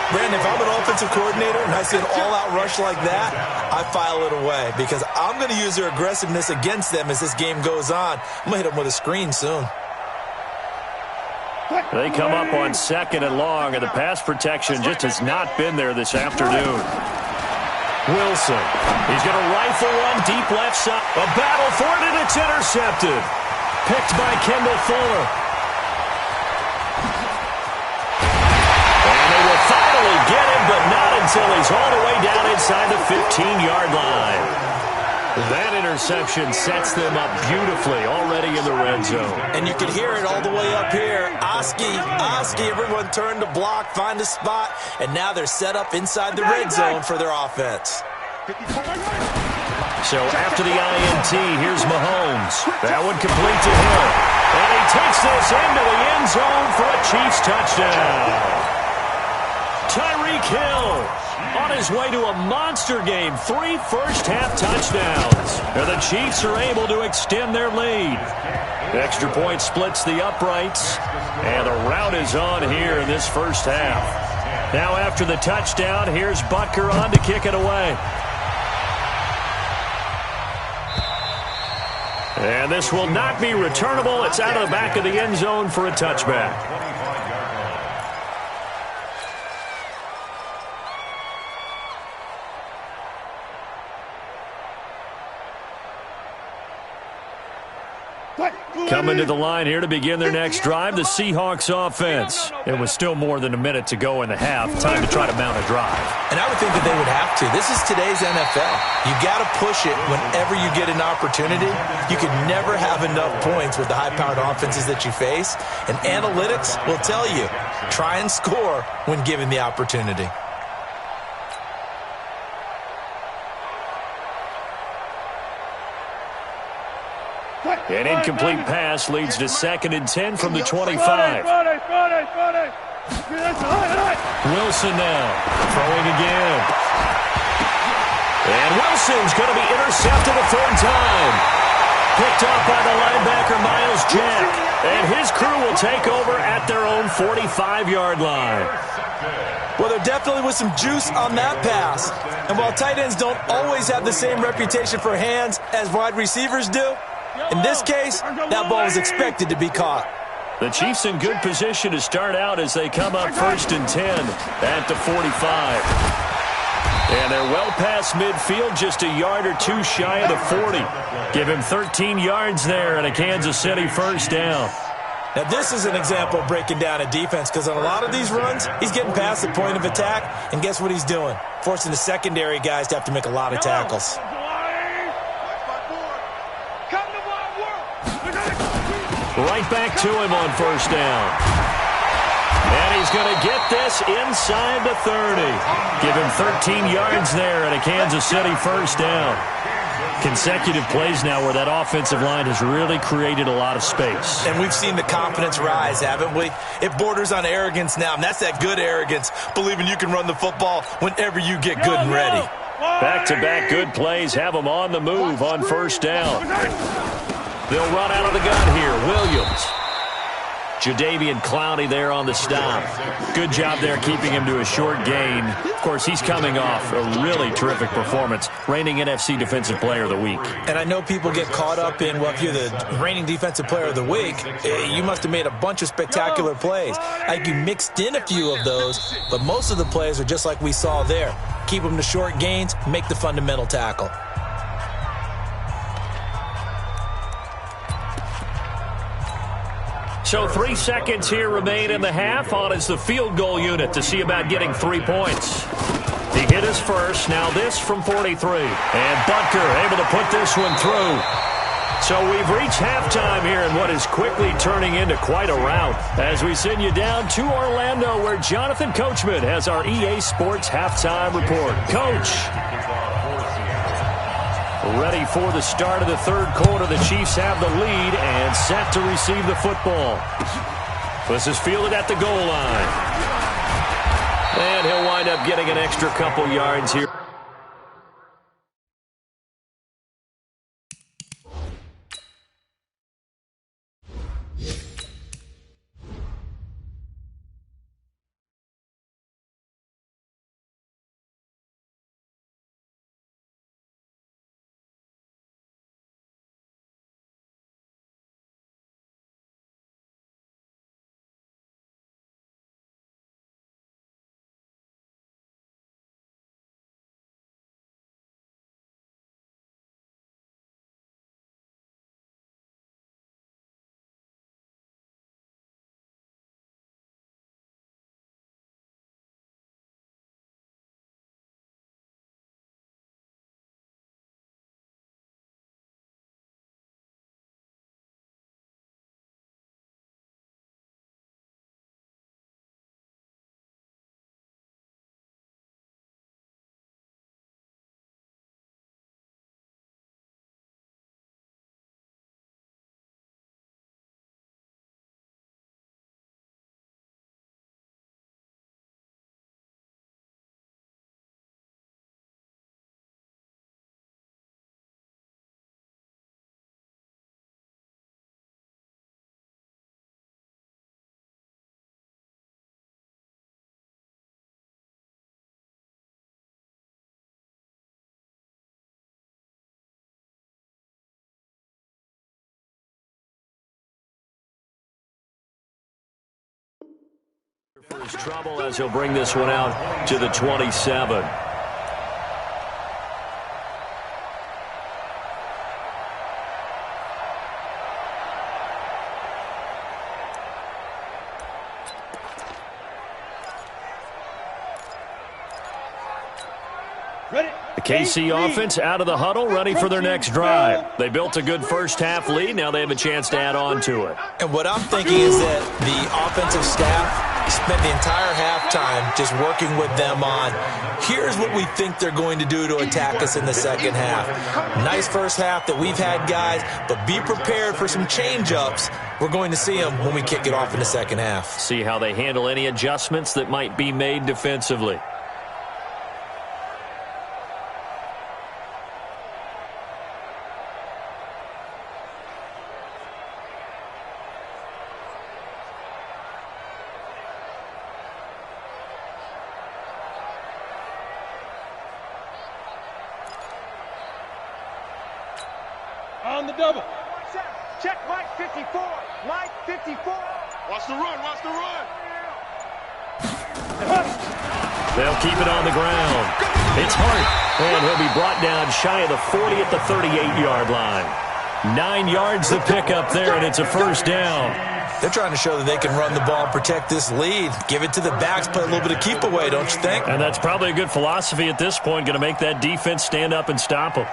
Brandon, if I'm an offensive coordinator and I see an all-out rush like that, I file it away because I'm going to use their aggressiveness against them as this game goes on. I'm going to hit them with a screen soon. They come up on 2nd and long, and the pass protection just has not been there this afternoon. Wilson, he's going to rifle one deep left side. A battle for it, and it's intercepted. Picked by Kendall Fuller. And they will finally get him, but not until he's all the way down inside the 15-yard line. That interception sets them up beautifully already in the red zone. And you can hear it all the way up here. Oski, everyone turned to block, find a spot, and now they're set up inside the red zone for their offense. So after the INT, here's Mahomes. That one complete to him. And he takes this into the end zone for a Chiefs touchdown. Tyreek Hill on his way to a monster game. 3 first-half touchdowns. And the Chiefs are able to extend their lead. Extra point splits the uprights. And the rout is on here in this first half. Now after the touchdown, here's Butker on to kick it away. And this will not be returnable. It's out of the back of the end zone for a touchback. Coming to the line here to begin their next drive, the Seahawks offense. It was still more than a minute to go in the half. Time to try to mount a drive. And I would think that they would have to. This is today's NFL. You got to push it whenever you get an opportunity. You can never have enough points with the high-powered offenses that you face. And analytics will tell you, try and score when given the opportunity. An incomplete pass leads to 2nd and 10 from the 25. Wilson now throwing again. And Wilson's going to be intercepted a 3rd time. Picked up by the linebacker Miles Jack. And his crew will take over at their own 45-yard line. Well, there definitely was some juice on that pass. And while tight ends don't always have the same reputation for hands as wide receivers do, in this case, that ball was expected to be caught. The Chiefs in good position to start out as they come up 1st and 10 at the 45. And they're well past midfield, just a yard or two shy of the 40. Give him 13 yards there and a Kansas City first down. Now, this is an example of breaking down a defense because on a lot of these runs, he's getting past the point of attack, and guess what he's doing? Forcing the secondary guys to have to make a lot of tackles. Right back to him on 1st down. And he's going to get this inside the 30. Give him 13 yards there and a Kansas City first down. Consecutive plays now where that offensive line has really created a lot of space. And we've seen the confidence rise, haven't we? It borders on arrogance now, and that's that good arrogance, believing you can run the football whenever you get good and ready. Back-to-back good plays have them on the move on 1st down. They'll run out of the gun here. Williams. Jadeveon Clowney there on the stop. Good job there keeping him to a short gain. Of course, he's coming off a really terrific performance, reigning NFC Defensive Player of the Week. And I know people get caught up in, well, if you're the reigning Defensive Player of the Week, you must have made a bunch of spectacular plays. Like you mixed in a few of those, but most of the plays are just like we saw there. Keep them to short gains, make the fundamental tackle. So 3 seconds here remain in the half. On is the field goal unit to see about getting 3 points. He hit his first. Now this from 43. And Butker able to put this one through. So we've reached halftime here in what is quickly turning into quite a rout as we send you down to Orlando where Jonathan Coachman has our EA Sports halftime report. Coach. Ready for the start of the 3rd quarter. The Chiefs have the lead and set to receive the football. This is fielded at the goal line. And he'll wind up getting an extra couple yards here. Cause trouble as he'll bring this one out to the 27. The KC offense out of the huddle, ready for their next drive. They built a good first-half lead. Now they have a chance to add on to it. And what I'm thinking is that the offensive staff spent the entire halftime just working with them on, here's what we think they're going to do to attack us in the second half. Nice first half that we've had, guys, but be prepared for some change-ups. We're going to see them when we kick it off in the second half. See how they handle any adjustments that might be made defensively. On the double. Check Mike 54. Mike 54. Watch the run. Watch the run. They'll keep it on the ground. It's Hart. And he'll be brought down shy of the 40 at the 38-yard line. 9 yards to pick up there, and it's a first down. They're trying to show that they can run the ball and protect this lead. Give it to the backs, play a little bit of keep away, don't you think? And that's probably a good philosophy at this point, going to make that defense stand up and stop them.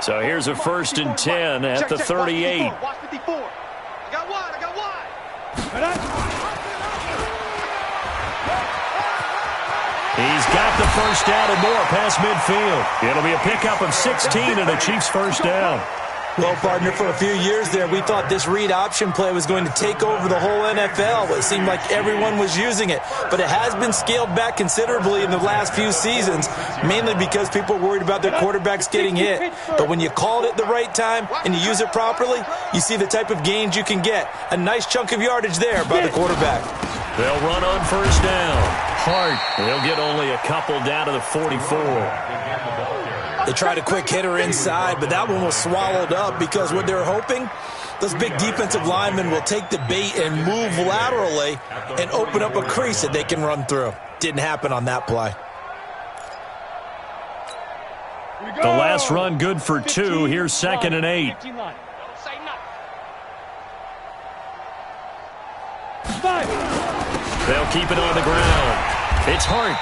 So here's a 1st and 10 at the 38. Watch 54. I got wide. He's got the first down and more past midfield. It'll be a pickup of 16 and a Chiefs first down. Well, partner, for a few years there, we thought this read option play was going to take over the whole NFL. It seemed like everyone was using it, but it has been scaled back considerably in the last few seasons, mainly because people are worried about their quarterbacks getting hit. But when you call it at the right time and you use it properly, you see the type of gains you can get. A nice chunk of yardage there by the quarterback. They'll run on first down. Hart. They'll get only a couple down to the 44. They tried a quick hitter inside, but that one was swallowed up because what they're hoping, those big defensive linemen will take the bait and move laterally and open up a crease that they can run through. Didn't happen on that play. The last run good for 2. Here's 2nd and 8. They'll keep it on the ground. It's Hart.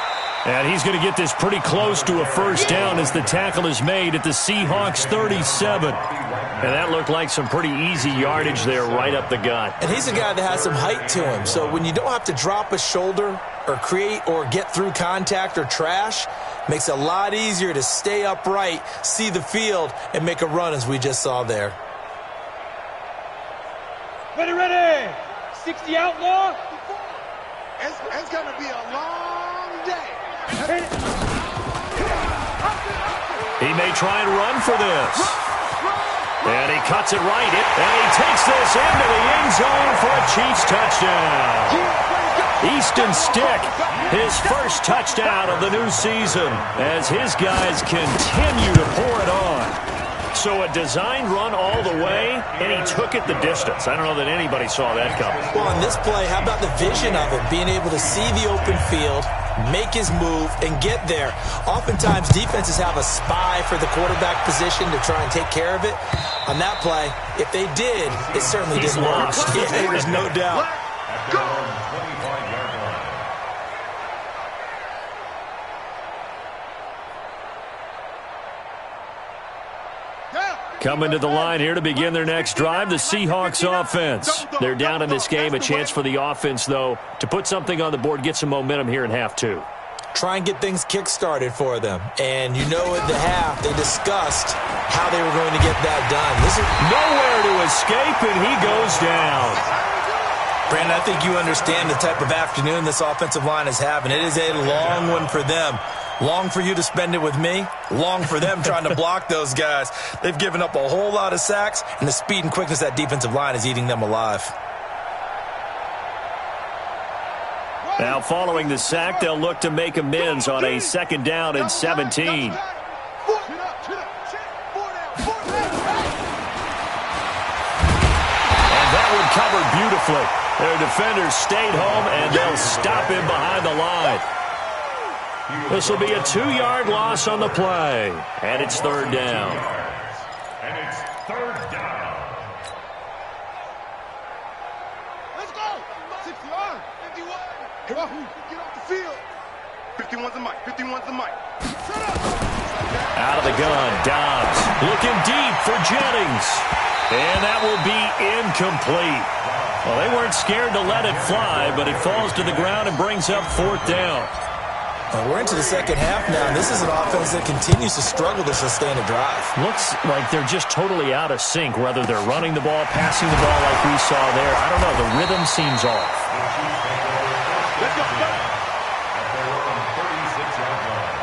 And he's going to get this pretty close to a first down as the tackle is made at the Seahawks 37. And that looked like some pretty easy yardage there right up the gut. And he's a guy that has some height to him. So when you don't have to drop a shoulder or create or get through contact or trash, makes it a lot easier to stay upright, see the field, and make a run as we just saw there. Ready. 60 outlaw. It's going to be a long day. He may try and run for this. And he cuts it right. And he takes this into the end zone for a Chiefs touchdown. Easton Stick, his first touchdown of the new season as his guys continue to pour it on. So a designed run all the way, and he took it the distance. I don't know that anybody saw that coming. Well, on this play, how about the vision of it? Being able to see the open field, make his move, and get there. Oftentimes, defenses have a spy for the quarterback position to try and take care of it. On that play, if they did, it certainly didn't work. Yeah, there's no doubt. Coming to the line here to begin their next drive, the Seahawks offense. They're down in this game. A chance for the offense, though, to put something on the board, get some momentum here in half 2. Try and get things kick-started for them. And you know at the half, they discussed how they were going to get that done. This is nowhere to escape, and he goes down. Brandon, I think you understand the type of afternoon this offensive line is having. It is a long one for them. Long for you to spend it with me. Long for them trying to block those guys. They've given up a whole lot of sacks, and the speed and quickness of that defensive line is eating them alive. Now, following the sack, they'll look to make amends on a 2nd down and 17. And that that one covered beautifully. Their defenders stayed home, and they'll stop him behind the line. This will be a 2-yard loss on the play, and it's third down. And it's third down. Let's go. 60 yards. 51. Come on. Get off the field. 51's the mic. 51's the mic. Shut up. Out of the gun, Dobbs looking deep for Jennings. And that will be incomplete. Well, they weren't scared to let it fly, but it falls to the ground and brings up fourth down. Well, we're into the second half now, and this is an offense that continues to struggle to sustain a drive. Looks like they're just totally out of sync, whether they're running the ball, passing the ball like we saw there. I don't know. The rhythm seems off. Let's go. At their own 36-yard line.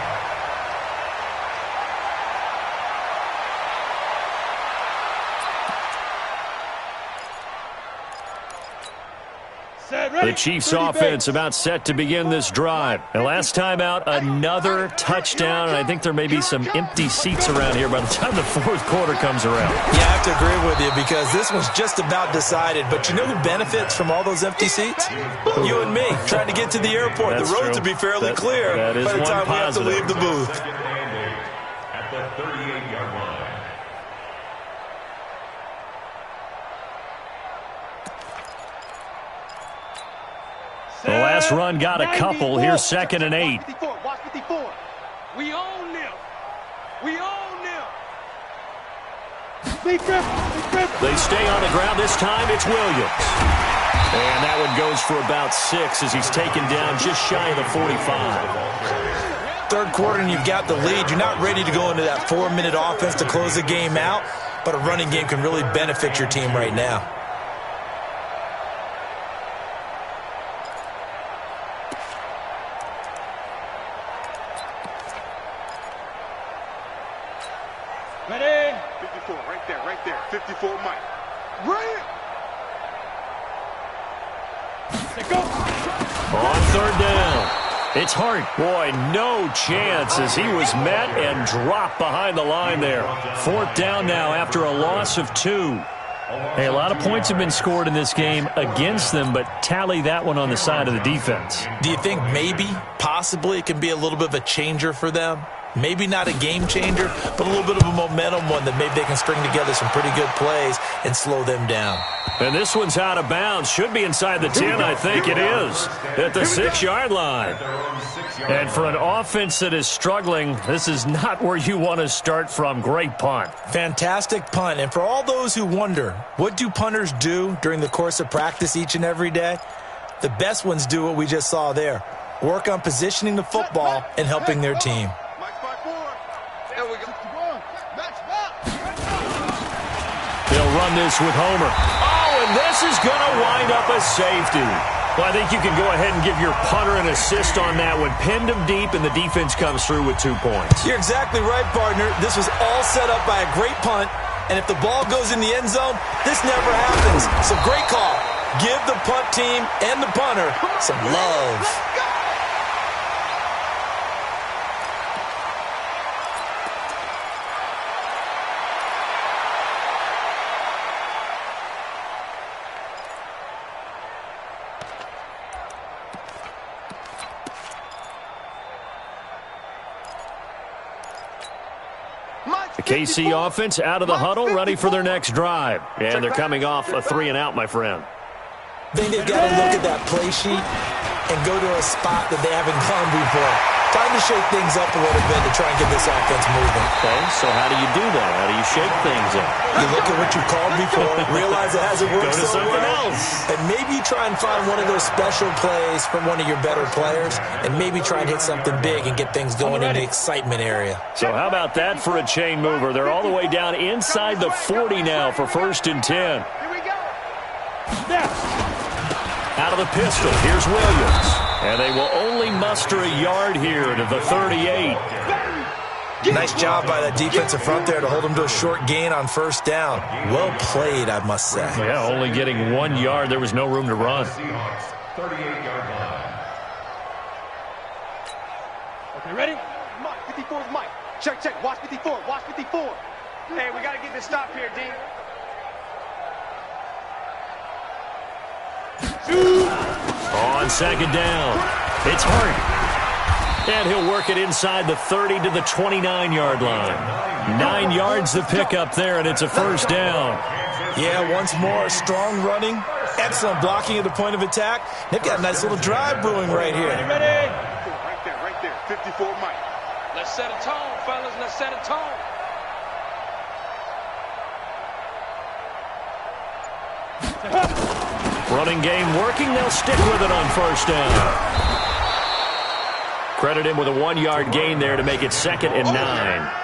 The Chiefs offense about set to begin this drive. And last time out, another touchdown. And I think there may be some empty seats around here by the time the fourth quarter comes around. Yeah, I have to agree with you because this one's just about decided. But you know who benefits from all those empty seats? You and me, trying to get to the airport. That's the roads true. will be fairly clear that is by the one time we have to positive. leave the booth. Second and 8 at the 38-yard line. The last run got a couple. Here's second and 8. Watch 54. We own them. We own them. Be careful. They stay on the ground. This time it's Williams. And that one goes for about 6 as he's taken down just shy of the 45. Third quarter and you've got the lead. You're not ready to go into that 4-minute offense to close the game out, but a running game can really benefit your team right now. Ready? 54, right there. 54, Mike. Bring it. Let go. On third down, it's Hart. Boy, no chance as he was met and dropped behind the line there. Fourth down now after a loss of 2. Hey, a lot of points have been scored in this game against them, but tally that one on the side of the defense. Do you think maybe, possibly, it can be a little bit of a changer for them? Maybe not a game changer, but a little bit of a momentum one that maybe they can string together some pretty good plays and slow them down. And this one's out of bounds. Should be inside the 10, I think it is, at the 6-yard line. And for an offense that is struggling, this is not where you want to start from. Great punt. Fantastic punt. And for all those who wonder, what do punters do during the course of practice each and every day? The best ones do what we just saw there. Work on positioning the football and helping their team. They'll run this with Homer. Oh, and this is going to wind up a safety. Well, I think you can go ahead and give your punter an assist on that one. Pinned him deep, and the defense comes through with 2 points. You're exactly right, partner. This was all set up by a great punt, and if the ball goes in the end zone, this never happens. So great call. Give the punt team and the punter some love. The KC offense out of the huddle, ready for their next drive. And they're coming off a 3-and-out, my friend. I think they've got to look at that play sheet and go to a spot that they haven't gone before. Time to shake things up a little bit to try and get this offense moving. Okay, so how do you do that? How do you shake things up? You look at what you called before, realize it hasn't worked Go to so something well, else. and maybe try and find one of those special plays from one of your better players, and maybe try and hit something big and get things going in the excitement area. So how about that for a chain mover? They're all the way down inside the 40 now for 1st and 10. Here we go. Out of the pistol, here's Williams. And they will only muster a yard here to the 38. Nice job by that defensive front there to hold them to a short gain on 1st down. Well played, I must say. Yeah, only getting 1 yard. There was no room to run. Seahawks 38-yard line. Okay, ready? Mike, 54's Mike. Check. Watch 54. Watch 54. Hey, we got to get this stop here, D. On second down, it's Hart. And he'll work it inside the 30 to the 29-yard line. 9 yards to pick up there, and it's a first down. Yeah, once more, strong running, excellent blocking at the point of attack. They've got a nice little drive brewing right here. Right there, 54 Mike. Let's set a tone, fellas. Let's set a tone. Running game working. They'll stick with it on first down. Credit him with a 1-yard gain there to make it 2nd and 9.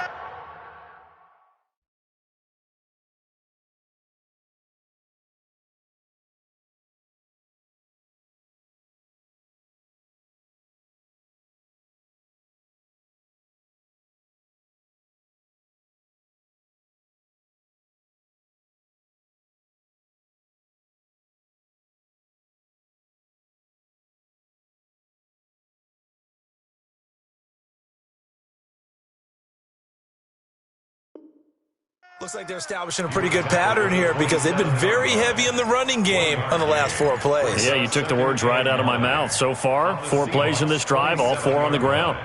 Looks like they're establishing a pretty good pattern here because they've been very heavy in the running game on the last 4 plays. Yeah, you took the words right out of my mouth. So far, 4 plays in this drive, all 4 on the ground.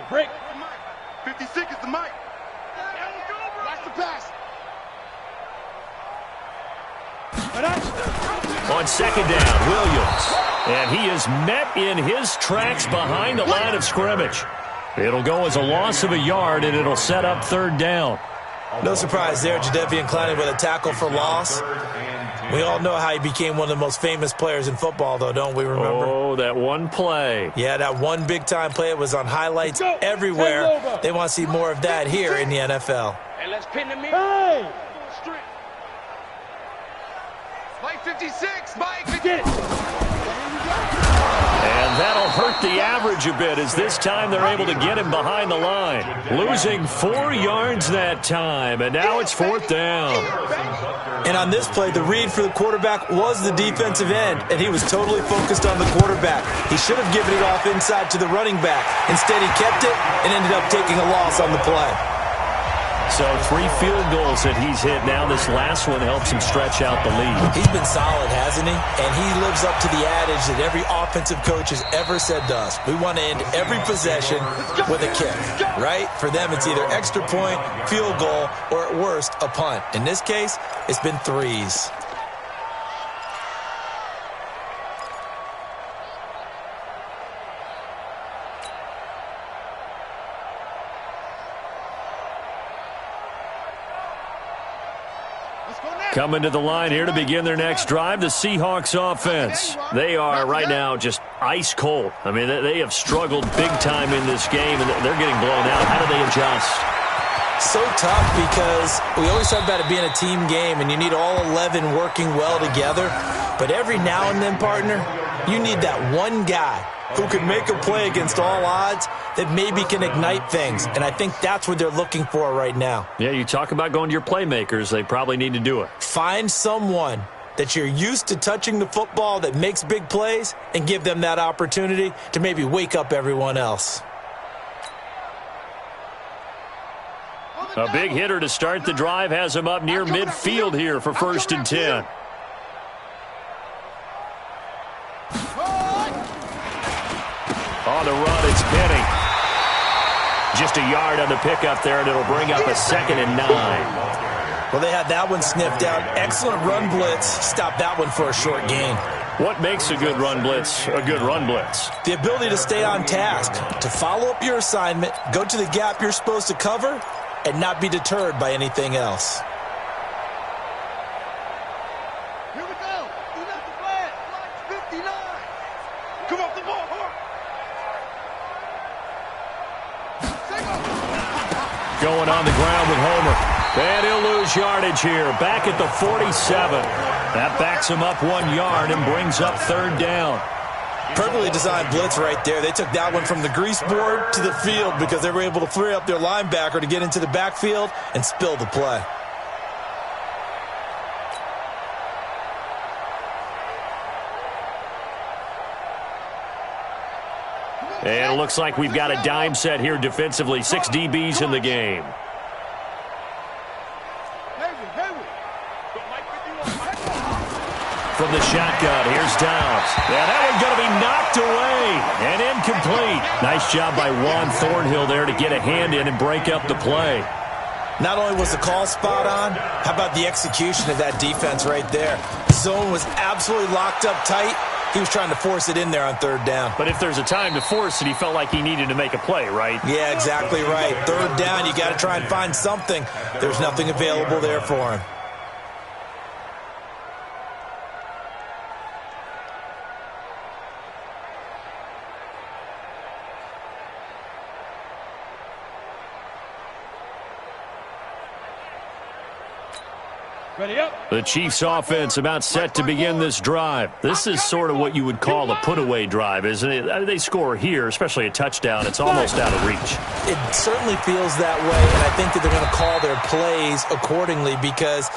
Break. 56 is the mic. Watch the pass. On second down, Williams. And he is met in his tracks behind the line of scrimmage. It'll go as a loss of a yard, and it'll set up 3rd down. No surprise there, Jadeveon Clowney with a tackle for loss. We all know how he became one of the most famous players in football, though, don't we remember? Oh, that one play. Yeah, that one big-time play. It was on highlights everywhere. They want to see more of that here in the NFL. And let's pin them in. Hey! Mike 56, Mike. Get it. And that'll hurt the average a bit as this time they're able to get him behind the line. Losing 4 yards that time, and now it's 4th down. And on this play, the read for the quarterback was the defensive end, and he was totally focused on the quarterback. He should have given it off inside to the running back. Instead, he kept it and ended up taking a loss on the play. So 3 field goals that he's hit now. This last one helps him stretch out the lead. He's been solid, hasn't he? And he lives up to the adage that every offensive coach has ever said to us. We want to end every possession with a kick, right? For them, it's either extra point, field goal, or at worst, a punt. In this case, it's been 3s. Coming to the line here to begin their next drive, the Seahawks offense. They are right now just ice cold. I mean, they have struggled big time in this game, and they're getting blown out. How do they adjust? So tough because we always talk about it being a team game, and you need all 11 working well together. But every now and then, partner, you need that one guy who can make a play against all odds that maybe can ignite things. And I think that's what they're looking for right now. Yeah, you talk about going to your playmakers. They probably need to do it. Find someone that you're used to touching the football that makes big plays and give them that opportunity to maybe wake up everyone else. A big hitter to start the drive has him up near midfield here for 1st and 10. On the run, it's Penny. Just a yard on the pickup there, and it'll bring up a 2nd and 9. Well, they had that one sniffed out. Excellent run blitz. Stop that one for a short gain. What makes a good run blitz a good run blitz? The ability to stay on task, to follow up your assignment, go to the gap you're supposed to cover, and not be deterred by anything else. Here we go. He left the flag. Flag 59. Come off the ball. Going on the ground with Homer. And he'll lose yardage here. Back at the 47. That backs him up 1 yard and brings up 3rd down. Perfectly designed blitz right there. They took that one from the grease board to the field because they were able to free up their linebacker to get into the backfield and spill the play. And it looks like we've got a dime set here defensively. 6 DBs in the game. From the shotgun, here's Downs. Yeah, that one's going to be knocked away and incomplete. Nice job by Juan Thornhill there to get a hand in and break up the play. Not only was the call spot on, how about the execution of that defense right there? Zone was absolutely locked up tight. He was trying to force it in there on third down. But if there's a time to force it, he felt like he needed to make a play, right? Yeah, exactly right. Third down, you got to try and find something. There's nothing available there for him. The Chiefs offense about set to begin this drive. This is sort of what you would call a put-away drive, isn't it? They score here, especially a touchdown. It's almost out of reach. It certainly feels that way, and I think that they're going to call their plays accordingly because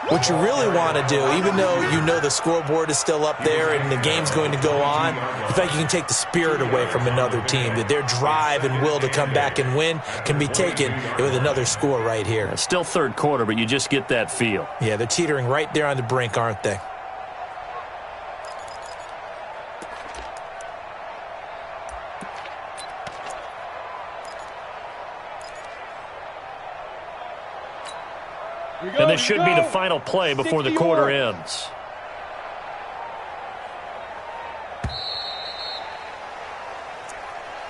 what you really want to do, even though you know the scoreboard is still up there and the game's going to go on, in fact, you can take the spirit away from another team. That their drive and will to come back and win can be taken with another score right here. It's still third quarter, but you just get that feel. Yeah, they're teetering right there on the brink, aren't they? And this should be the final play before the quarter ends.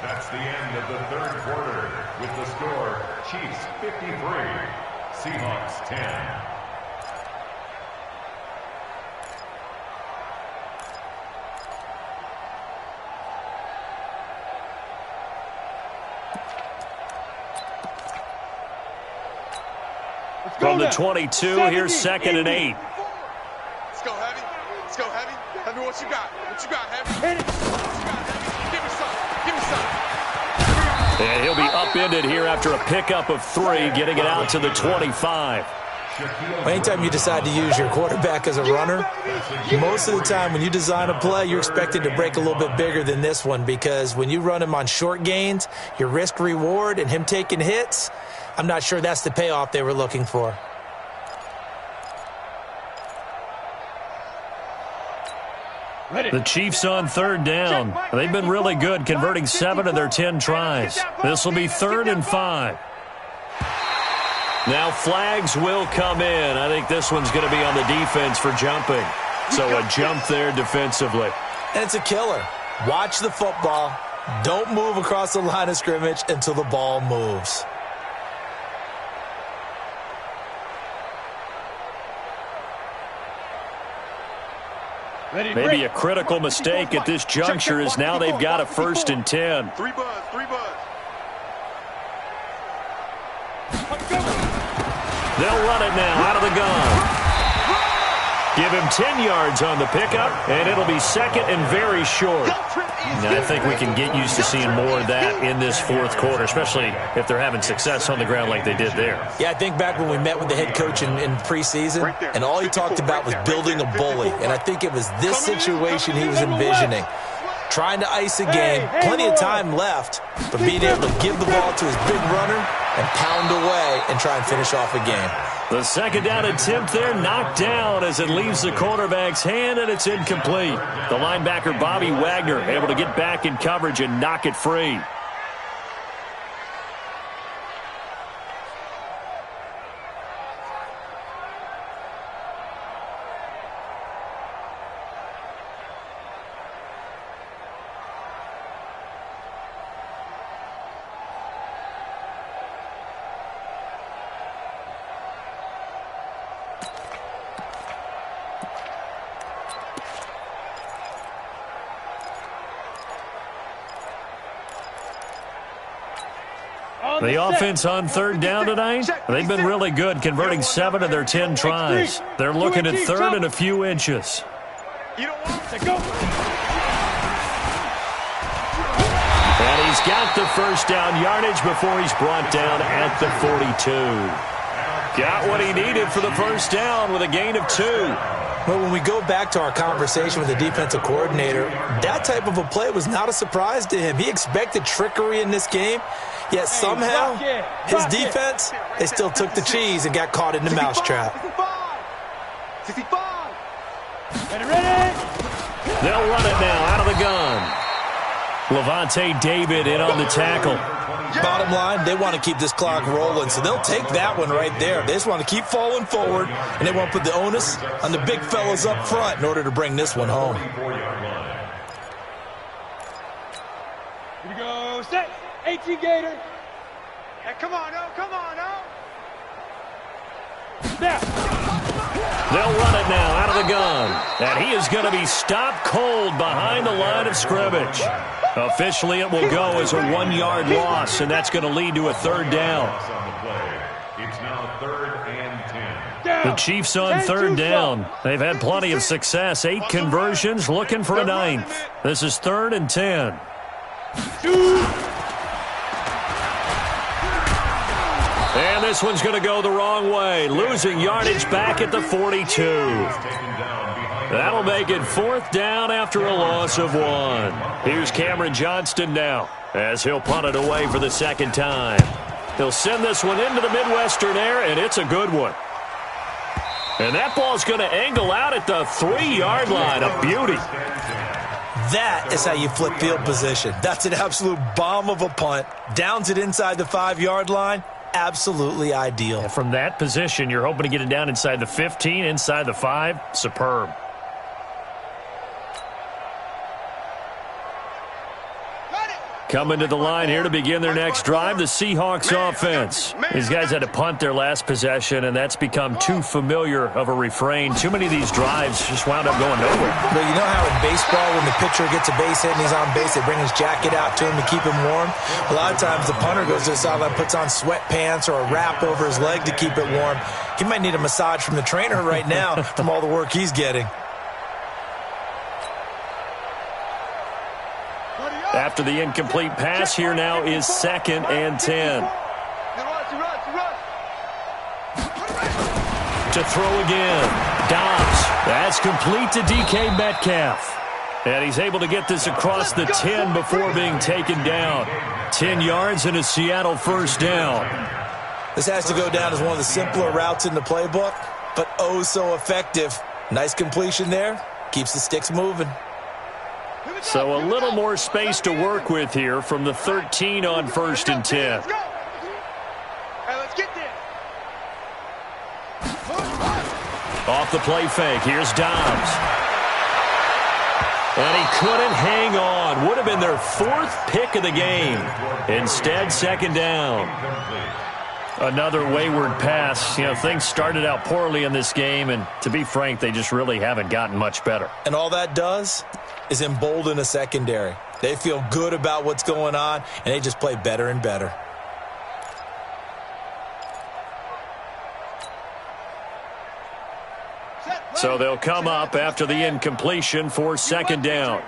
That's the end of the third quarter with the score Chiefs 53, Seahawks 10. From the 22, here's 2nd and 8. Let's go, Heavy. Let's go, Heavy. Heavy, what you got? What you got, Heavy? Hit it. What you got, Heavy? Give me something. Give me something. And he'll be upended here after a pickup of 3, getting it out to the 25. Anytime you decide to use your quarterback as a runner, most of the time when you design a play, you're expected to break a little bit bigger than this one because when you run him on short gains, your risk-reward and him taking hits, I'm not sure that's the payoff they were looking for. The Chiefs on third down. They've been really good, converting 7 of their 10 tries. This will be 3rd and 5. Now flags will come in. I think this one's going to be on the defense for jumping. So a jump there defensively. And it's a killer. Watch the football. Don't move across the line of scrimmage until the ball moves. Maybe a critical mistake at this juncture is now they've got a 1st and 10. 3 buzz, 3 buzz. They'll run it now out of the gun. Give him 10 yards on the pickup, and it'll be 2nd and very short. Now, I think we can get used to seeing more of that in this 4th quarter, especially if they're having success on the ground like they did there. Yeah, I think back when we met with the head coach in preseason, and all he talked about was building a bully. And I think it was this situation he was envisioning. Trying to ice a game, plenty of time left, but being able to give the ball to his big runner and pound away and try and finish off a game. The 2nd down attempt there knocked down as it leaves the quarterback's hand, and it's incomplete. The linebacker, Bobby Wagner, able to get back in coverage and knock it free. The offense on 3rd down tonight, they've been really good, converting 7 of their 10 tries. They're looking at 3rd and a few inches. You don't want to go. And he's got the 1st down yardage before he's brought down at the 42. Got what he needed for the 1st down with a gain of 2. Well, when we go back to our conversation with the defensive coordinator, that type of a play was not a surprise to him. He expected trickery in this game, yet somehow his defense, they still took the cheese and got caught in the mousetrap. 65. Ready? They'll run it now out of the gun. Levante David in on the tackle. Bottom line, they want to keep this clock rolling, so they'll take that one right there. They just want to keep falling forward, and they want to put the onus on the big fellas up front in order to bring this one home. Here we go. Set. 18 Gator. Hey, come on, oh, come on, oh. Now. They'll run it now out of the gun. And he is going to be stopped cold behind the line of scrimmage. Officially, it will go as a 1-yard loss, and that's going to lead to a third down. It's now 3rd and 10. The Chiefs on third down. They've had plenty of success. 8 conversions, looking for a 9th. This is 3rd and 10. And this one's going to go the wrong way. Losing yardage back at the 42. That'll make it 4th down after a loss of 1. Here's Cameron Johnston now as he'll punt it away for the second time. He'll send this one into the Midwestern air, and it's a good one. And that ball's going to angle out at the 3-yard line. A beauty. That is how you flip field position. That's an absolute bomb of a punt. Downs it inside the 5-yard line. Absolutely ideal. And from that position, you're hoping to get it down inside the 15, inside the 5. Superb. Coming to the line here to begin their next drive, the Seahawks offense. These guys had to punt their last possession, and that's become too familiar of a refrain. Too many of these drives just wound up going nowhere. But you know how in baseball, when the pitcher gets a base hit and he's on base, they bring his jacket out to him to keep him warm? A lot of times the punter goes to the sideline, puts on sweatpants or a wrap over his leg to keep it warm. He might need a massage from the trainer right now from all the work he's getting. After the incomplete pass, here now is 2nd and 10. To throw again. Dobbs. That's complete to DK Metcalf. And he's able to get this across the 10 before being taken down. 10 yards and a Seattle first down. This has to go down as one of the simpler routes in the playbook, but oh so effective. Nice completion there. Keeps the sticks moving. So a little more space to work with here from the 13 on 1st and 10. Let's go. Hey, let's get there. Off the play fake, here's Dobbs. And he couldn't hang on. Would have been their 4th pick of the game. Instead, 2nd down. Another wayward pass. You know, things started out poorly in this game, and to be frank, they just really haven't gotten much better. And all that does is embolden a secondary. They feel good about what's going on, and they just play better and better. So they'll come up after the incompletion for 2nd down.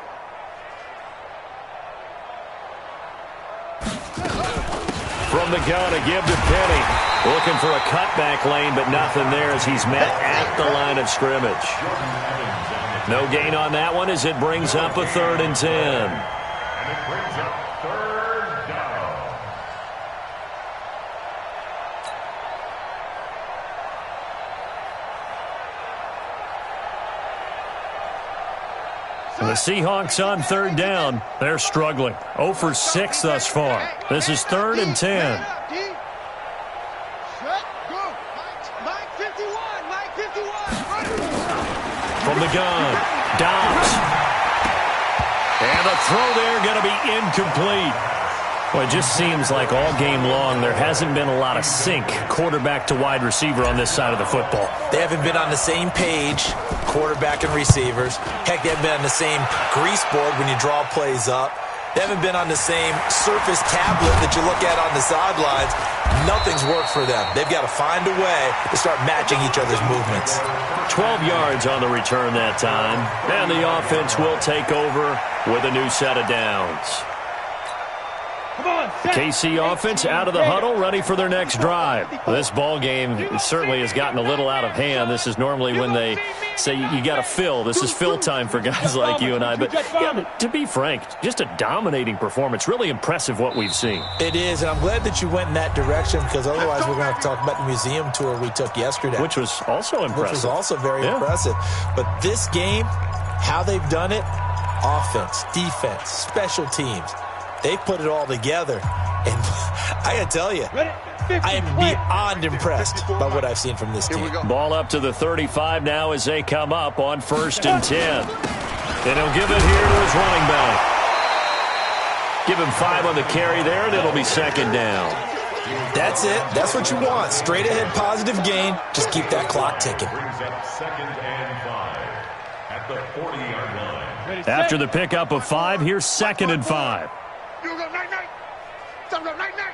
From the gun, a give to Penny. Looking for a cutback lane, but nothing there as he's met at the line of scrimmage. No gain on that one as it brings up a 3rd and 10. And it brings up 3rd down. The Seahawks on 3rd down. They're struggling. 0 for 6 thus far. This is 3rd and 10. From the gun, Dobbs. And the throw there going to be incomplete. Well, it just seems like all game long there hasn't been a lot of sync quarterback to wide receiver on this side of the football. They haven't been on the same page, quarterback and receivers. Heck, they haven't been on the same grease board when you draw plays up. They haven't been on the same surface tablet that you look at on the sidelines. Nothing's worked for them. They've got to find a way to start matching each other's movements. 12 yards on the return that time. And the offense will take over with a new set of downs. The KC offense out of the huddle, ready for their next drive. This ball game certainly has gotten a little out of hand. This is normally when they say you got to fill. This is fill time for guys like you and I. But yeah, to be frank, just a dominating performance. Really impressive what we've seen. It is, and I'm glad that you went in that direction because otherwise we're going to have to talk about the museum tour we took yesterday. Which was also impressive. Which was also very impressive. But this game, how they've done it, offense, defense, special teams, they put it all together. And I got to tell you, I am beyond impressed by what I've seen from this team. Ball up to the 35 now as they come up on 1st and 10. And he'll give it here to his running back. Give him 5 on the carry there, and it'll be 2nd down. That's it. That's what you want. Straight ahead positive gain. Just keep that clock ticking. Brings up 2nd and 5 at the 40-yard line. After the pickup of 5, here's 2nd and 5. You go night-night. Some go night-night.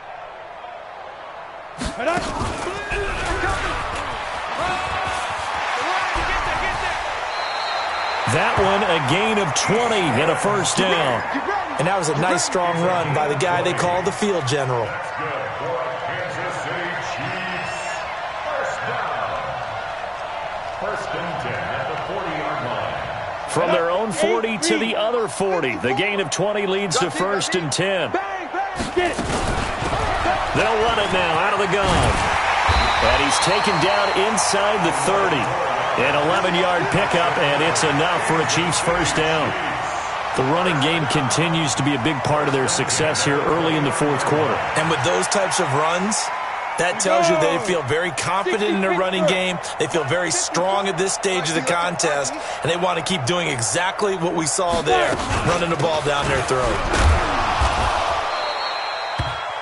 That one a gain of 20 and a 1st down. And that was a nice strong run by the guy they call the field general. That's good for Kansas City Chiefs. 1st down. 1st and 10 at the 40-yard line. From their own 40 to the other 40. The gain of 20 leads to 1st and 10. They'll run it now out of the gun. And he's taken down inside the 30. An 11-yard pickup, and it's enough for a Chiefs 1st down. The running game continues to be a big part of their success here early in the 4th quarter. And with those types of runs, that tells you they feel very confident in their running game. They feel very strong at this stage of the contest, and they want to keep doing exactly what we saw there, running the ball down their throat.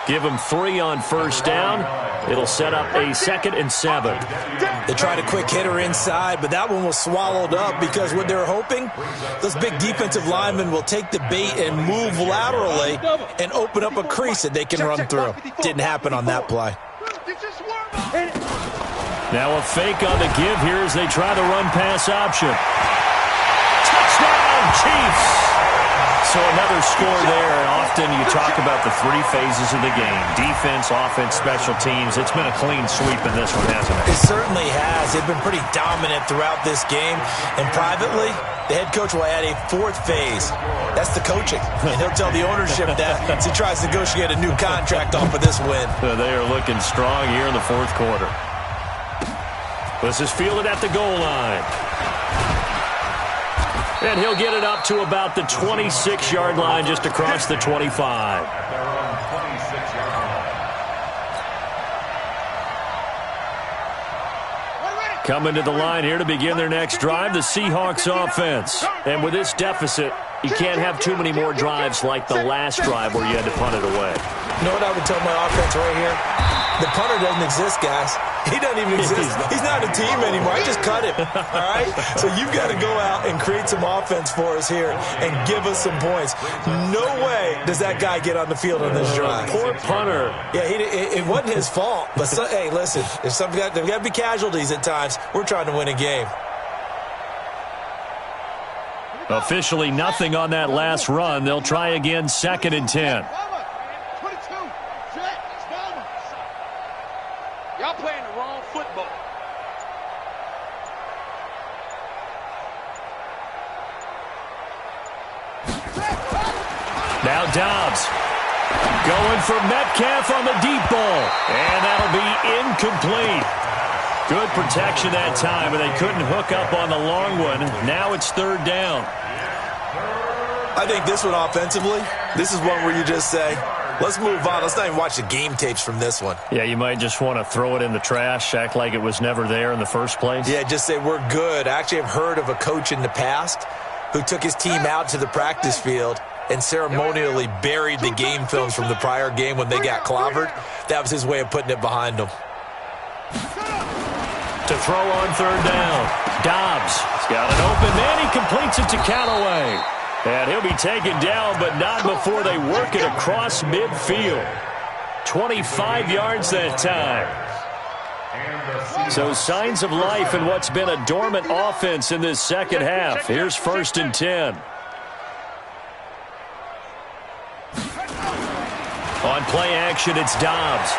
Give them 3 on 1st down. It'll set up a 2nd and 7. They tried a quick hitter inside, but that one was swallowed up because what they're hoping, those big defensive linemen will take the bait and move laterally and open up a crease that they can run through. Didn't happen on that play. Now a fake on the give here as they try the run-pass option. Touchdown, Chiefs! So another score there, and often you talk about the 3 phases of the game. Defense, offense, special teams. It's been a clean sweep in this one, hasn't it? It certainly has. They've been pretty dominant throughout this game. And privately, the head coach will add a 4th phase. That's the coaching. And he'll tell the ownership that as he tries to negotiate a new contract off of this win. They are looking strong here in the 4th quarter. This is fielded at the goal line. And he'll get it up to about the 26-yard line, just across the 25. Coming to the line here to begin their next drive, the Seahawks offense. And with this deficit, you can't have too many more drives like the last drive where you had to punt it away. You know what I would tell my offense right here? The punter doesn't exist, guys. He doesn't even exist. He's not a team anymore. I just cut him, all right? So you've got to go out and create some offense for us here and give us some points. No way does that guy get on the field on this drive. Poor punter. Yeah, it wasn't his fault. But, hey, listen, there's got to be casualties at times. We're trying to win a game. Officially nothing on that last run. They'll try again, 2nd and 10. Y'all playing the wrong football. Now Dobbs going for Metcalf on the deep ball. And that'll be incomplete. Good protection that time, and they couldn't hook up on the long one. Now it's 3rd down. I think this one offensively, this is one where you just say, let's move on. Let's not even watch the game tapes from this one. Yeah, you might just want to throw it in the trash, act like it was never there in the first place. Yeah, just say we're good. I actually have heard of a coach in the past who took his team out to the practice field and ceremonially buried the game films from the prior game when they got clobbered. That was his way of putting it behind them. To throw on 3rd down. Dobbs has got an open man. He completes it to Callaway. And he'll be taken down, but not before they work it across midfield. 25 yards that time. So signs of life in what's been a dormant offense in this second half. Here's 1st and 10. On play action, it's Dobbs.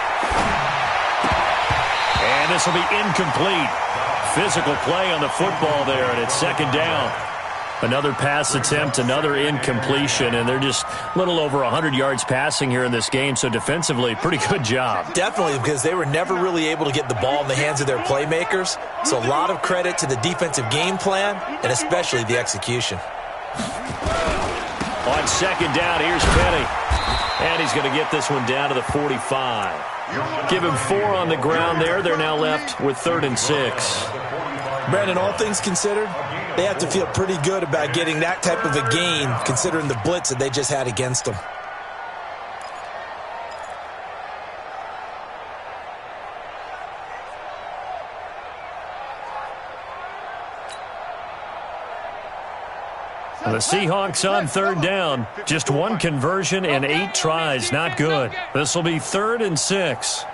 And this will be incomplete. Physical play on the football there, and it's second down. Another pass attempt, another incompletion, and they're just a little over 100 yards passing here in this game, so defensively, pretty good job. Definitely, because they were never really able to get the ball in the hands of their playmakers, so a lot of credit to the defensive game plan, and especially the execution. On second down, here's Penny, and he's going to get this one down to the 45. Give him 4 on the ground there. They're now left with 3rd and 6. Brandon, all things considered, they have to feel pretty good about getting that type of a gain, considering the blitz that they just had against them. The Seahawks on 3rd down. Just 1 conversion and 8 tries. Not good. This will be 3rd and 6.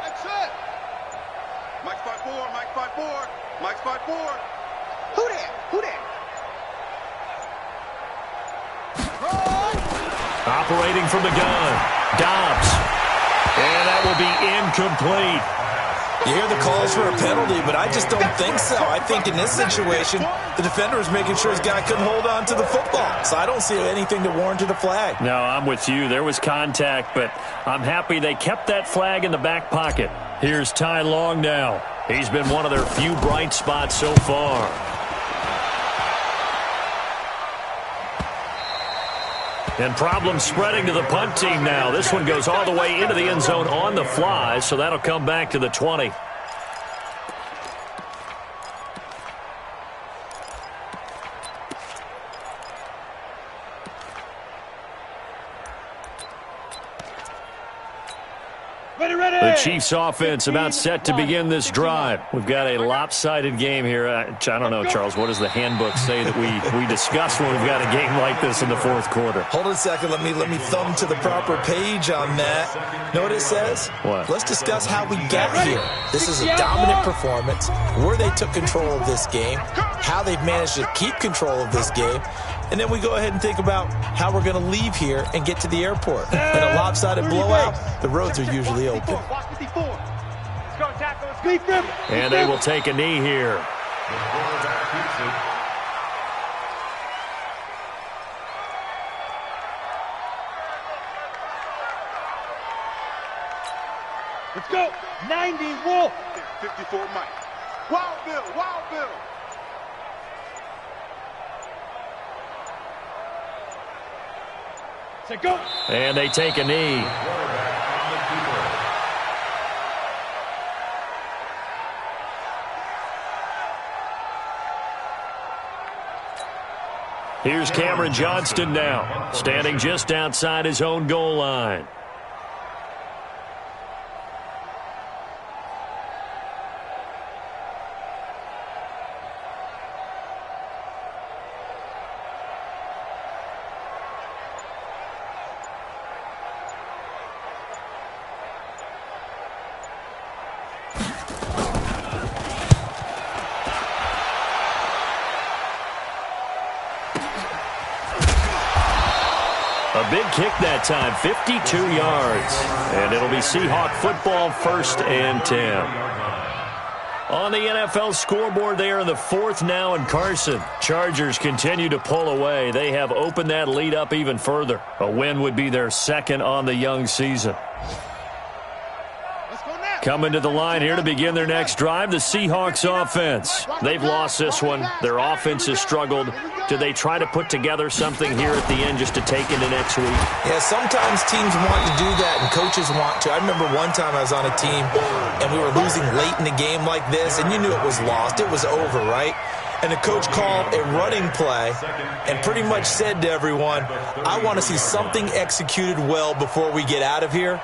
That's it. Mike's 5-4, Mike's 5-4, Mike's 5-4. Who that? Who that? Operating from the gun. Dobbs. And that will be incomplete. You hear the calls for a penalty, but I just don't think so. I think in this situation, the defender was making sure his guy couldn't hold on to the football. So I don't see anything to warrant a flag. No, I'm with you. There was contact, but I'm happy they kept that flag in the back pocket. Here's Ty Long now. He's been one of their few bright spots so far. And problems spreading to the punt team now. This one goes all the way into the end zone on the fly, so that'll come back to the 20. The Chiefs offense about set to begin this drive. We've got a lopsided game here. I don't know, Charles, what does the handbook say that we discuss when we've got a game like this in the 4th quarter? Hold on a second. Let me thumb to the proper page on that. Know what it says? What? Let's discuss how we got here. This is a dominant performance, where they took control of this game, how they've managed to keep control of this game, and then we go ahead and think about how we're going to leave here and get to the airport. In a lopsided blowout, the roads are usually open. And they will take a knee here. Let's go. 90 Wolf. 54 Mike. Wild Bill, Wild Bill. Let's go. And they take a knee. Here's Cameron Johnston now, standing just outside his own goal line. A big kick that time, 52 yards. And it'll be Seahawk football, 1st and 10. On the NFL scoreboard, they are in the 4th now, and Carson. Chargers continue to pull away. They have opened that lead up even further. A win would be their 2nd on the young season. Coming to the line here to begin their next drive, the Seahawks offense. They've lost this one. Their offense has struggled. Do they try to put together something here at the end just to take into next week? Yeah, sometimes teams want to do that and coaches want to. I remember one time I was on a team and we were losing late in the game like this, and you knew it was lost. It was over, right? And the coach called a running play and pretty much said to everyone, I want to see something executed well before we get out of here.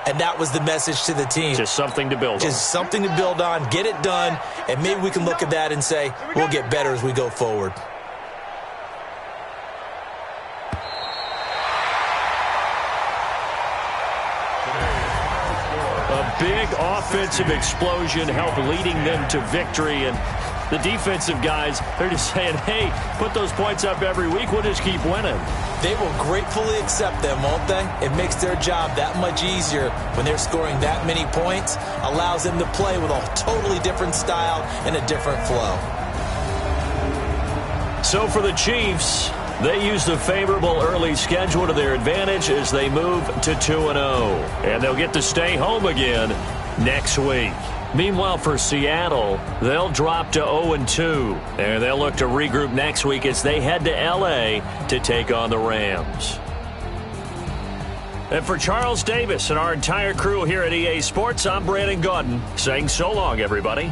And that was the message to the team. Just something to build on. Just something to build on, get it done, and maybe we can look at that and say, we'll get better as we go forward. A big offensive explosion helped leading them to victory, and The defensive guys, they're just saying, hey, put those points up every week. We'll just keep winning. They will gratefully accept them, won't they? It makes their job that much easier when they're scoring that many points. Allows them to play with a totally different style and a different flow. So for the Chiefs, they use the favorable early schedule to their advantage as they move to 2-0. And they'll get to stay home again next week. Meanwhile, for Seattle, they'll drop to 0-2. And they'll look to regroup next week as they head to L.A. to take on the Rams. And for Charles Davis and our entire crew here at EA Sports, I'm Brandon Gaudin saying so long, everybody.